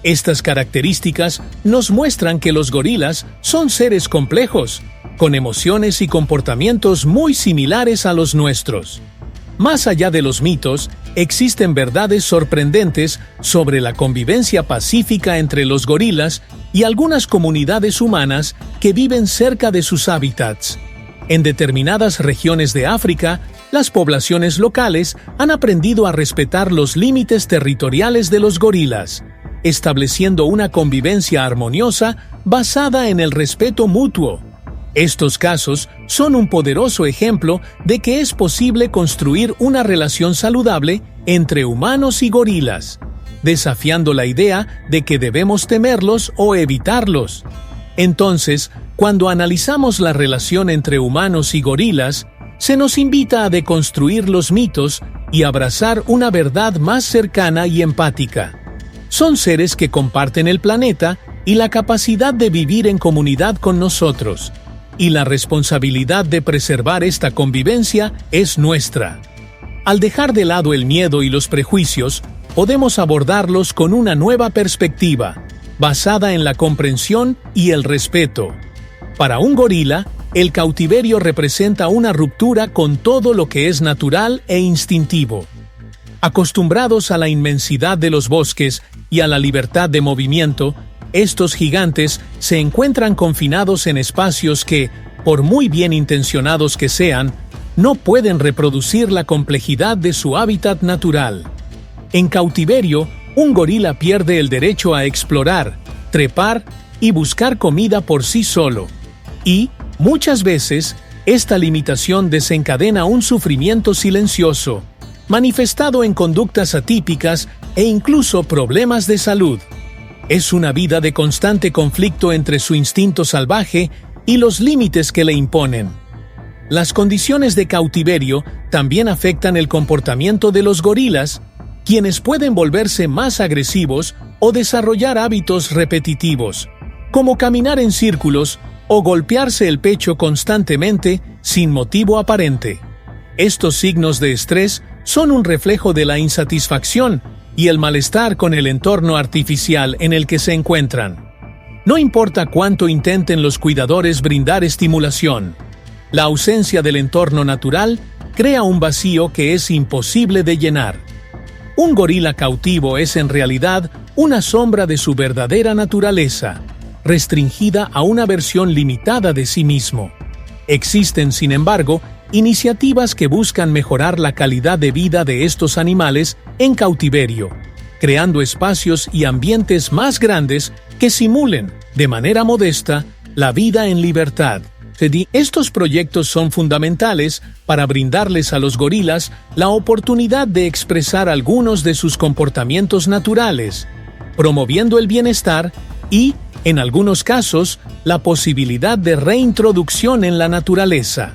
Estas características nos muestran que los gorilas son seres complejos, con emociones y comportamientos muy similares a los nuestros. Más allá de los mitos, existen verdades sorprendentes sobre la convivencia pacífica entre los gorilas y algunas comunidades humanas que viven cerca de sus hábitats. En determinadas regiones de África, las poblaciones locales han aprendido a respetar los límites territoriales de los gorilas, estableciendo una convivencia armoniosa basada en el respeto mutuo. Estos casos son un poderoso ejemplo de que es posible construir una relación saludable entre humanos y gorilas, desafiando la idea de que debemos temerlos o evitarlos. Entonces, cuando analizamos la relación entre humanos y gorilas, se nos invita a deconstruir los mitos y abrazar una verdad más cercana y empática. Son seres que comparten el planeta y la capacidad de vivir en comunidad con nosotros, y la responsabilidad de preservar esta convivencia es nuestra. Al dejar de lado el miedo y los prejuicios, podemos abordarlos con una nueva perspectiva, basada en la comprensión y el respeto. Para un gorila, el cautiverio representa una ruptura con todo lo que es natural e instintivo. Acostumbrados a la inmensidad de los bosques y a la libertad de movimiento, estos gigantes se encuentran confinados en espacios que, por muy bien intencionados que sean, no pueden reproducir la complejidad de su hábitat natural. En cautiverio, un gorila pierde el derecho a explorar, trepar y buscar comida por sí solo. Y, muchas veces, esta limitación desencadena un sufrimiento silencioso, manifestado en conductas atípicas e incluso problemas de salud. Es una vida de constante conflicto entre su instinto salvaje y los límites que le imponen. Las condiciones de cautiverio también afectan el comportamiento de los gorilas, quienes pueden volverse más agresivos o desarrollar hábitos repetitivos, como caminar en círculos o golpearse el pecho constantemente sin motivo aparente. Estos signos de estrés son un reflejo de la insatisfacción y el malestar con el entorno artificial en el que se encuentran. No importa cuánto intenten los cuidadores brindar estimulación, la ausencia del entorno natural crea un vacío que es imposible de llenar. Un gorila cautivo es en realidad una sombra de su verdadera naturaleza, restringida a una versión limitada de sí mismo. Existen, sin embargo, iniciativas que buscan mejorar la calidad de vida de estos animales en cautiverio, creando espacios y ambientes más grandes que simulen, de manera modesta, la vida en libertad. Estos proyectos son fundamentales para brindarles a los gorilas la oportunidad de expresar algunos de sus comportamientos naturales, promoviendo el bienestar y, en algunos casos, la posibilidad de reintroducción en la naturaleza.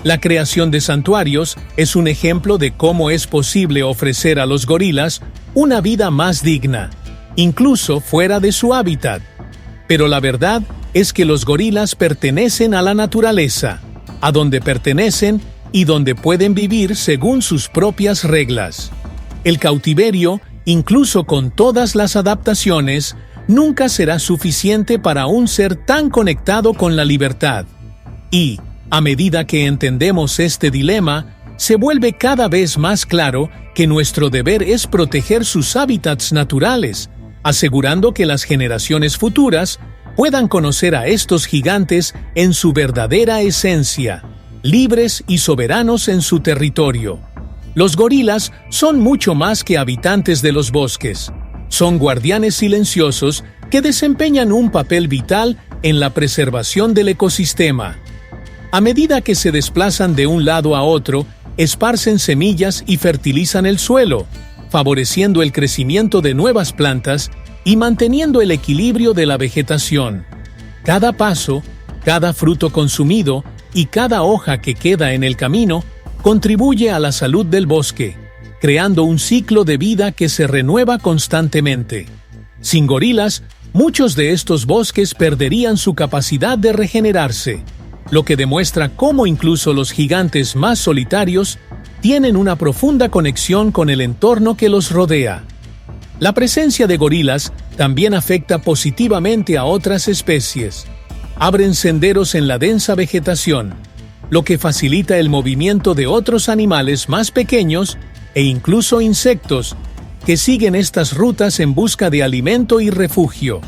La creación de santuarios es un ejemplo de cómo es posible ofrecer a los gorilas una vida más digna, incluso fuera de su hábitat. Pero la verdad es que los gorilas pertenecen a la naturaleza, a donde pertenecen y donde pueden vivir según sus propias reglas. El cautiverio, incluso con todas las adaptaciones, nunca será suficiente para un ser tan conectado con la libertad. Y, a medida que entendemos este dilema, se vuelve cada vez más claro que nuestro deber es proteger sus hábitats naturales, asegurando que las generaciones futuras puedan conocer a estos gigantes en su verdadera esencia, libres y soberanos en su territorio. Los gorilas son mucho más que habitantes de los bosques. Son guardianes silenciosos que desempeñan un papel vital en la preservación del ecosistema. A medida que se desplazan de un lado a otro, esparcen semillas y fertilizan el suelo, favoreciendo el crecimiento de nuevas plantas y manteniendo el equilibrio de la vegetación. Cada paso, cada fruto consumido y cada hoja que queda en el camino contribuye a la salud del bosque, creando un ciclo de vida que se renueva constantemente. Sin gorilas, muchos de estos bosques perderían su capacidad de regenerarse, lo que demuestra cómo incluso los gigantes más solitarios tienen una profunda conexión con el entorno que los rodea. La presencia de gorilas también afecta positivamente a otras especies. Abren senderos en la densa vegetación, lo que facilita el movimiento de otros animales más pequeños e incluso insectos que siguen estas rutas en busca de alimento y refugio.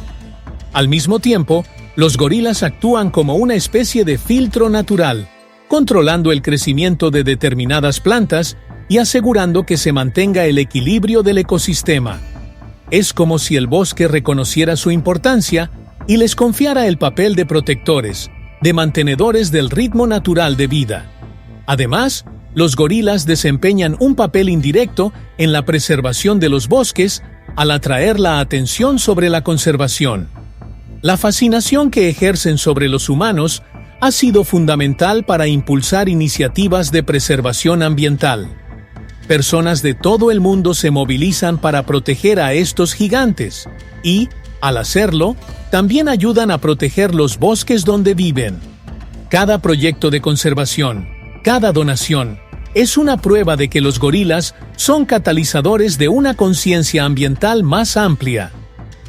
Al mismo tiempo, los gorilas actúan como una especie de filtro natural, controlando el crecimiento de determinadas plantas y asegurando que se mantenga el equilibrio del ecosistema. Es como si el bosque reconociera su importancia y les confiara el papel de protectores, de mantenedores del ritmo natural de vida. Además, los gorilas desempeñan un papel indirecto en la preservación de los bosques al atraer la atención sobre la conservación. La fascinación que ejercen sobre los humanos ha sido fundamental para impulsar iniciativas de preservación ambiental. Personas de todo el mundo se movilizan para proteger a estos gigantes y, al hacerlo, también ayudan a proteger los bosques donde viven. Cada proyecto de conservación, cada donación, es una prueba de que los gorilas son catalizadores de una conciencia ambiental más amplia.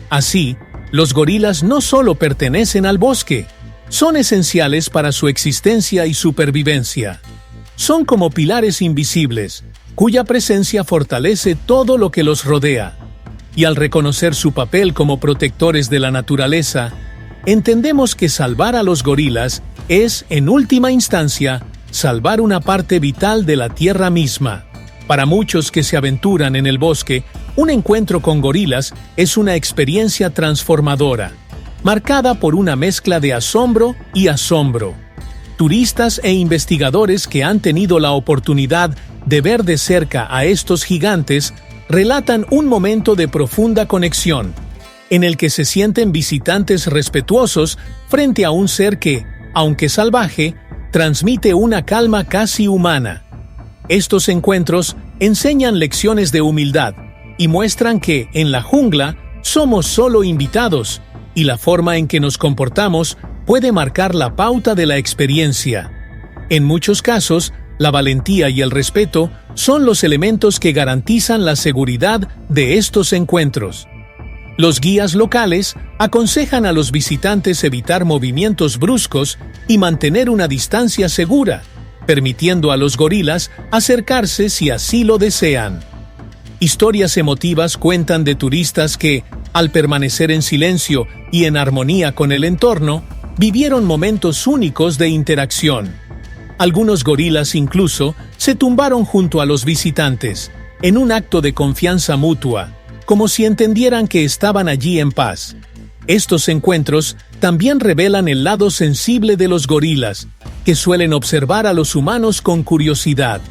Así, los gorilas no solo pertenecen al bosque, son esenciales para su existencia y supervivencia. Son como pilares invisibles, cuya presencia fortalece todo lo que los rodea. Y al reconocer su papel como protectores de la naturaleza, entendemos que salvar a los gorilas es, en última instancia, salvar una parte vital de la tierra misma. Para muchos que se aventuran en el bosque, un encuentro con gorilas es una experiencia transformadora, marcada por una mezcla de asombro y asombro. Turistas e investigadores que han tenido la oportunidad de ver de cerca a estos gigantes relatan un momento de profunda conexión, en el que se sienten visitantes respetuosos frente a un ser que, aunque salvaje, transmite una calma casi humana. Estos encuentros enseñan lecciones de humildad y muestran que, en la jungla, somos solo invitados, y la forma en que nos comportamos puede marcar la pauta de la experiencia. En muchos casos, la valentía y el respeto son los elementos que garantizan la seguridad de estos encuentros. Los guías locales aconsejan a los visitantes evitar movimientos bruscos y mantener una distancia segura, permitiendo a los gorilas acercarse si así lo desean. Historias emotivas cuentan de turistas que, al permanecer en silencio y en armonía con el entorno, vivieron momentos únicos de interacción. Algunos gorilas incluso se tumbaron junto a los visitantes, en un acto de confianza mutua, como si entendieran que estaban allí en paz. Estos encuentros también revelan el lado sensible de los gorilas, que suelen observar a los humanos con curiosidad.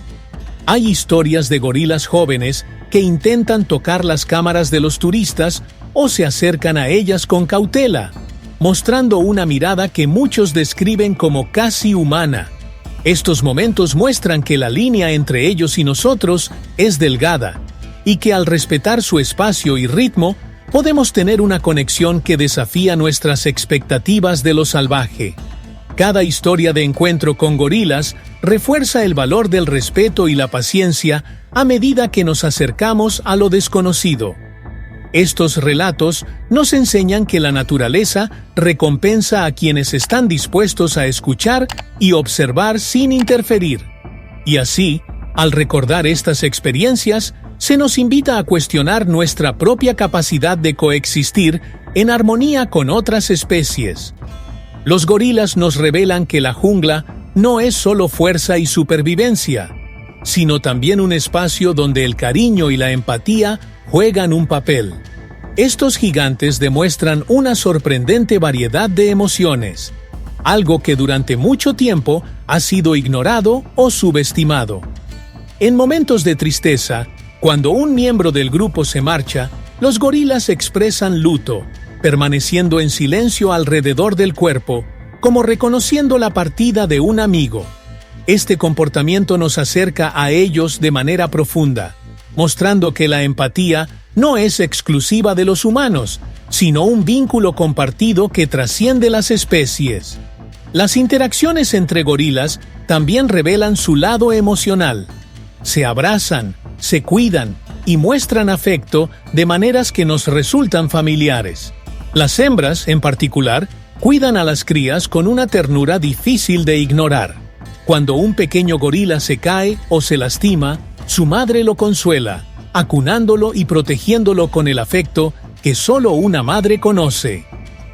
Hay historias de gorilas jóvenes que intentan tocar las cámaras de los turistas o se acercan a ellas con cautela, mostrando una mirada que muchos describen como casi humana. Estos momentos muestran que la línea entre ellos y nosotros es delgada, y que al respetar su espacio y ritmo, podemos tener una conexión que desafía nuestras expectativas de lo salvaje. Cada historia de encuentro con gorilas refuerza el valor del respeto y la paciencia a medida que nos acercamos a lo desconocido. Estos relatos nos enseñan que la naturaleza recompensa a quienes están dispuestos a escuchar y observar sin interferir. Y así, al recordar estas experiencias, se nos invita a cuestionar nuestra propia capacidad de coexistir en armonía con otras especies. Los gorilas nos revelan que la jungla no es solo fuerza y supervivencia, sino también un espacio donde el cariño y la empatía juegan un papel. Estos gigantes demuestran una sorprendente variedad de emociones, algo que durante mucho tiempo ha sido ignorado o subestimado. En momentos de tristeza, cuando un miembro del grupo se marcha, los gorilas expresan luto, permaneciendo en silencio alrededor del cuerpo, como reconociendo la partida de un amigo. Este comportamiento nos acerca a ellos de manera profunda, mostrando que la empatía no es exclusiva de los humanos, sino un vínculo compartido que trasciende las especies. Las interacciones entre gorilas también revelan su lado emocional. Se abrazan, se cuidan y muestran afecto de maneras que nos resultan familiares. Las hembras, en particular, cuidan a las crías con una ternura difícil de ignorar. Cuando un pequeño gorila se cae o se lastima, su madre lo consuela, acunándolo y protegiéndolo con el afecto que solo una madre conoce.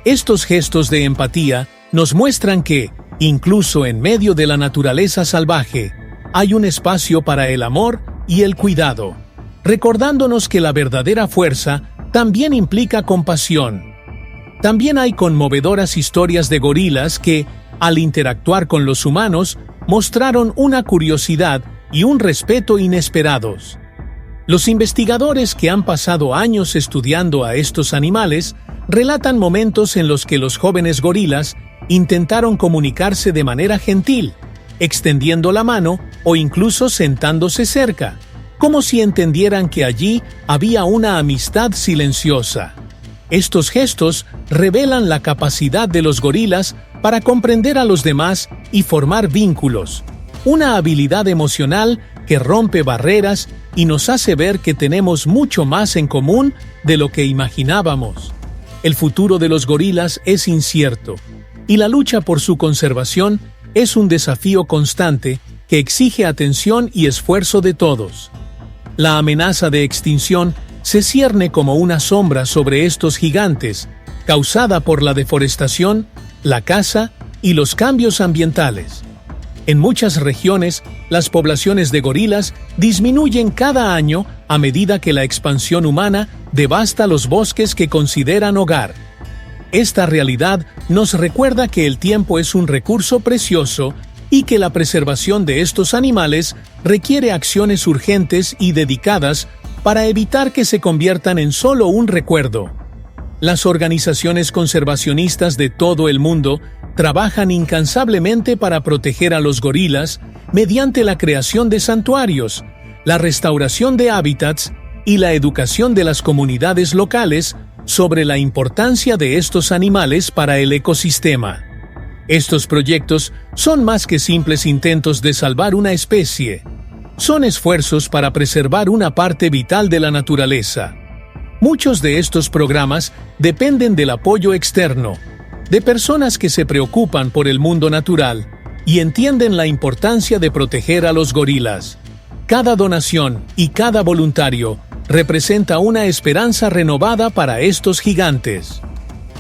Estos gestos de empatía nos muestran que, incluso en medio de la naturaleza salvaje, hay un espacio para el amor y el cuidado, recordándonos que la verdadera fuerza también implica compasión. También hay conmovedoras historias de gorilas que, al interactuar con los humanos, mostraron una curiosidad y un respeto inesperados. Los investigadores que han pasado años estudiando a estos animales relatan momentos en los que los jóvenes gorilas intentaron comunicarse de manera gentil, extendiendo la mano o incluso sentándose cerca, como si entendieran que allí había una amistad silenciosa. Estos gestos revelan la capacidad de los gorilas para comprender a los demás y formar vínculos, una habilidad emocional que rompe barreras y nos hace ver que tenemos mucho más en común de lo que imaginábamos. El futuro de los gorilas es incierto, y la lucha por su conservación es un desafío constante que exige atención y esfuerzo de todos. La amenaza de extinción se cierne como una sombra sobre estos gigantes, causada por la deforestación, la caza y los cambios ambientales. En muchas regiones, las poblaciones de gorilas disminuyen cada año a medida que la expansión humana devasta los bosques que consideran hogar. Esta realidad nos recuerda que el tiempo es un recurso precioso y que la preservación de estos animales requiere acciones urgentes y dedicadas para evitar que se conviertan en solo un recuerdo. Las organizaciones conservacionistas de todo el mundo trabajan incansablemente para proteger a los gorilas mediante la creación de santuarios, la restauración de hábitats y la educación de las comunidades locales sobre la importancia de estos animales para el ecosistema. Estos proyectos son más que simples intentos de salvar una especie. Son esfuerzos para preservar una parte vital de la naturaleza. Muchos de estos programas dependen del apoyo externo, de personas que se preocupan por el mundo natural y entienden la importancia de proteger a los gorilas. Cada donación y cada voluntario representa una esperanza renovada para estos gigantes.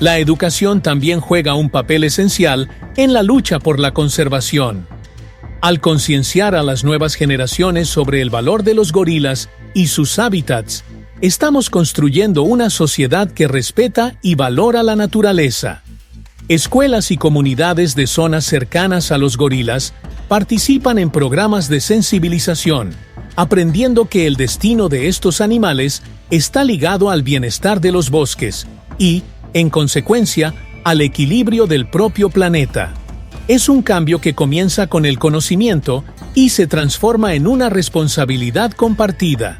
La educación también juega un papel esencial en la lucha por la conservación. Al concienciar a las nuevas generaciones sobre el valor de los gorilas y sus hábitats, estamos construyendo una sociedad que respeta y valora la naturaleza. Escuelas y comunidades de zonas cercanas a los gorilas participan en programas de sensibilización, aprendiendo que el destino de estos animales está ligado al bienestar de los bosques y, en consecuencia, al equilibrio del propio planeta. Es un cambio que comienza con el conocimiento y se transforma en una responsabilidad compartida.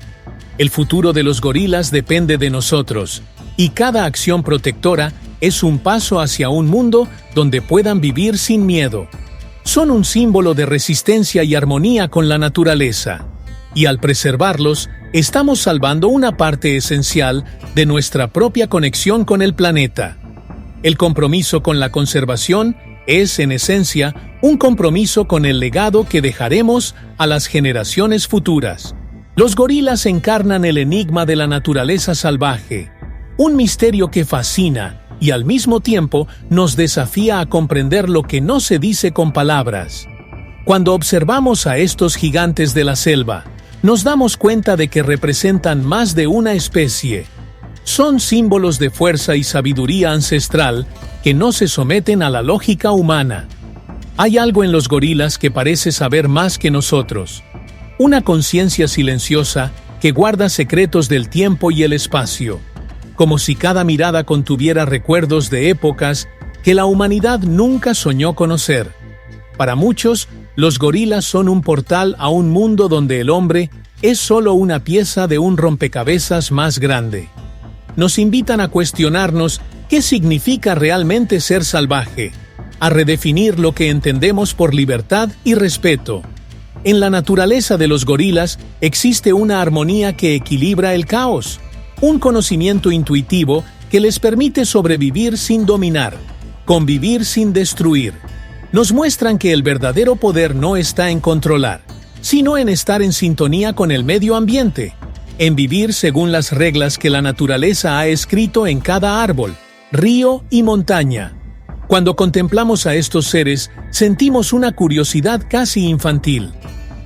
El futuro de los gorilas depende de nosotros, y cada acción protectora es un paso hacia un mundo donde puedan vivir sin miedo. Son un símbolo de resistencia y armonía con la naturaleza, y al preservarlos, estamos salvando una parte esencial de nuestra propia conexión con el planeta. El compromiso con la conservación es, en esencia, un compromiso con el legado que dejaremos a las generaciones futuras. Los gorilas encarnan el enigma de la naturaleza salvaje, un misterio que fascina y al mismo tiempo nos desafía a comprender lo que no se dice con palabras. Cuando observamos a estos gigantes de la selva, nos damos cuenta de que representan más de una especie. Son símbolos de fuerza y sabiduría ancestral que no se someten a la lógica humana. Hay algo en los gorilas que parece saber más que nosotros. Una conciencia silenciosa que guarda secretos del tiempo y el espacio, como si cada mirada contuviera recuerdos de épocas que la humanidad nunca soñó conocer. Para muchos, los gorilas son un portal a un mundo donde el hombre es solo una pieza de un rompecabezas más grande. Nos invitan a cuestionarnos qué significa realmente ser salvaje, a redefinir lo que entendemos por libertad y respeto. En la naturaleza de los gorilas existe una armonía que equilibra el caos, un conocimiento intuitivo que les permite sobrevivir sin dominar, convivir sin destruir. Nos muestran que el verdadero poder no está en controlar, sino en estar en sintonía con el medio ambiente, en vivir según las reglas que la naturaleza ha escrito en cada árbol, río y montaña. Cuando contemplamos a estos seres, sentimos una curiosidad casi infantil,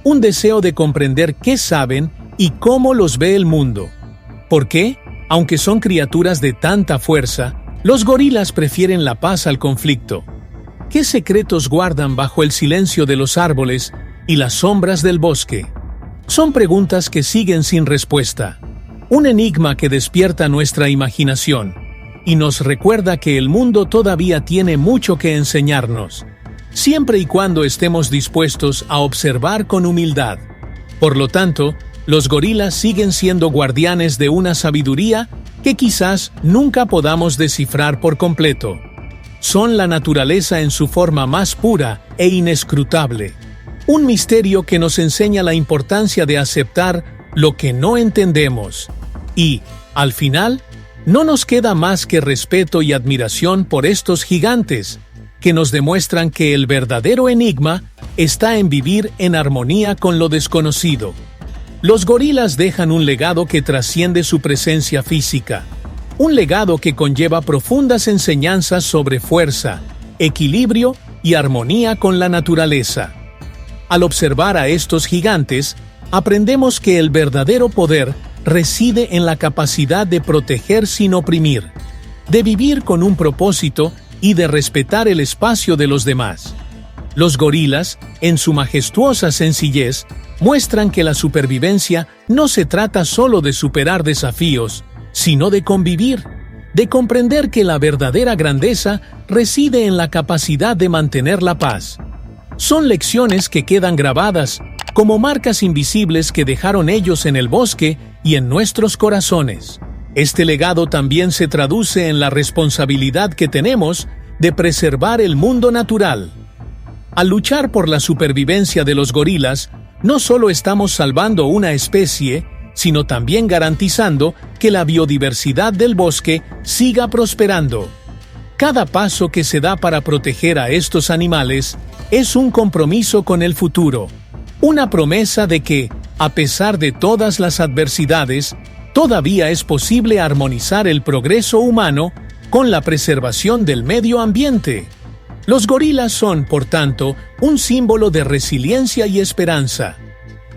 un deseo de comprender qué saben y cómo los ve el mundo. ¿Por qué? Aunque son criaturas de tanta fuerza, los gorilas prefieren la paz al conflicto. ¿Qué secretos guardan bajo el silencio de los árboles y las sombras del bosque? Son preguntas que siguen sin respuesta. Un enigma que despierta nuestra imaginación y nos recuerda que el mundo todavía tiene mucho que enseñarnos, siempre y cuando estemos dispuestos a observar con humildad. Por lo tanto, los gorilas siguen siendo guardianes de una sabiduría que quizás nunca podamos descifrar por completo. Son la naturaleza en su forma más pura e inescrutable. Un misterio que nos enseña la importancia de aceptar lo que no entendemos. Y, al final, no nos queda más que respeto y admiración por estos gigantes, que nos demuestran que el verdadero enigma está en vivir en armonía con lo desconocido. Los gorilas dejan un legado que trasciende su presencia física, un legado que conlleva profundas enseñanzas sobre fuerza, equilibrio y armonía con la naturaleza. Al observar a estos gigantes, aprendemos que el verdadero poder reside en la capacidad de proteger sin oprimir, de vivir con un propósito y de respetar el espacio de los demás. Los gorilas, en su majestuosa sencillez, muestran que la supervivencia no se trata solo de superar desafíos, sino de convivir, de comprender que la verdadera grandeza reside en la capacidad de mantener la paz. Son lecciones que quedan grabadas, como marcas invisibles que dejaron ellos en el bosque y en nuestros corazones. Este legado también se traduce en la responsabilidad que tenemos de preservar el mundo natural. Al luchar por la supervivencia de los gorilas, no solo estamos salvando una especie, sino también garantizando que la biodiversidad del bosque siga prosperando. Cada paso que se da para proteger a estos animales es un compromiso con el futuro, una promesa de que, a pesar de todas las adversidades, todavía es posible armonizar el progreso humano con la preservación del medio ambiente. Los gorilas son, por tanto, un símbolo de resiliencia y esperanza.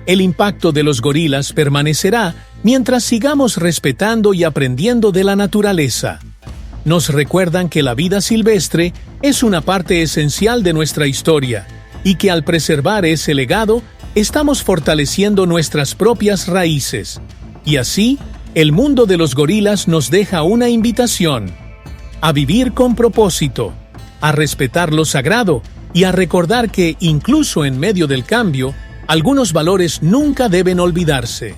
El impacto de los gorilas permanecerá mientras sigamos respetando y aprendiendo de la naturaleza. Nos recuerdan que la vida silvestre es una parte esencial de nuestra historia y que al preservar ese legado, estamos fortaleciendo nuestras propias raíces. Y así, el mundo de los gorilas nos deja una invitación: a vivir con propósito, a respetar lo sagrado y a recordar que, incluso en medio del cambio, algunos valores nunca deben olvidarse.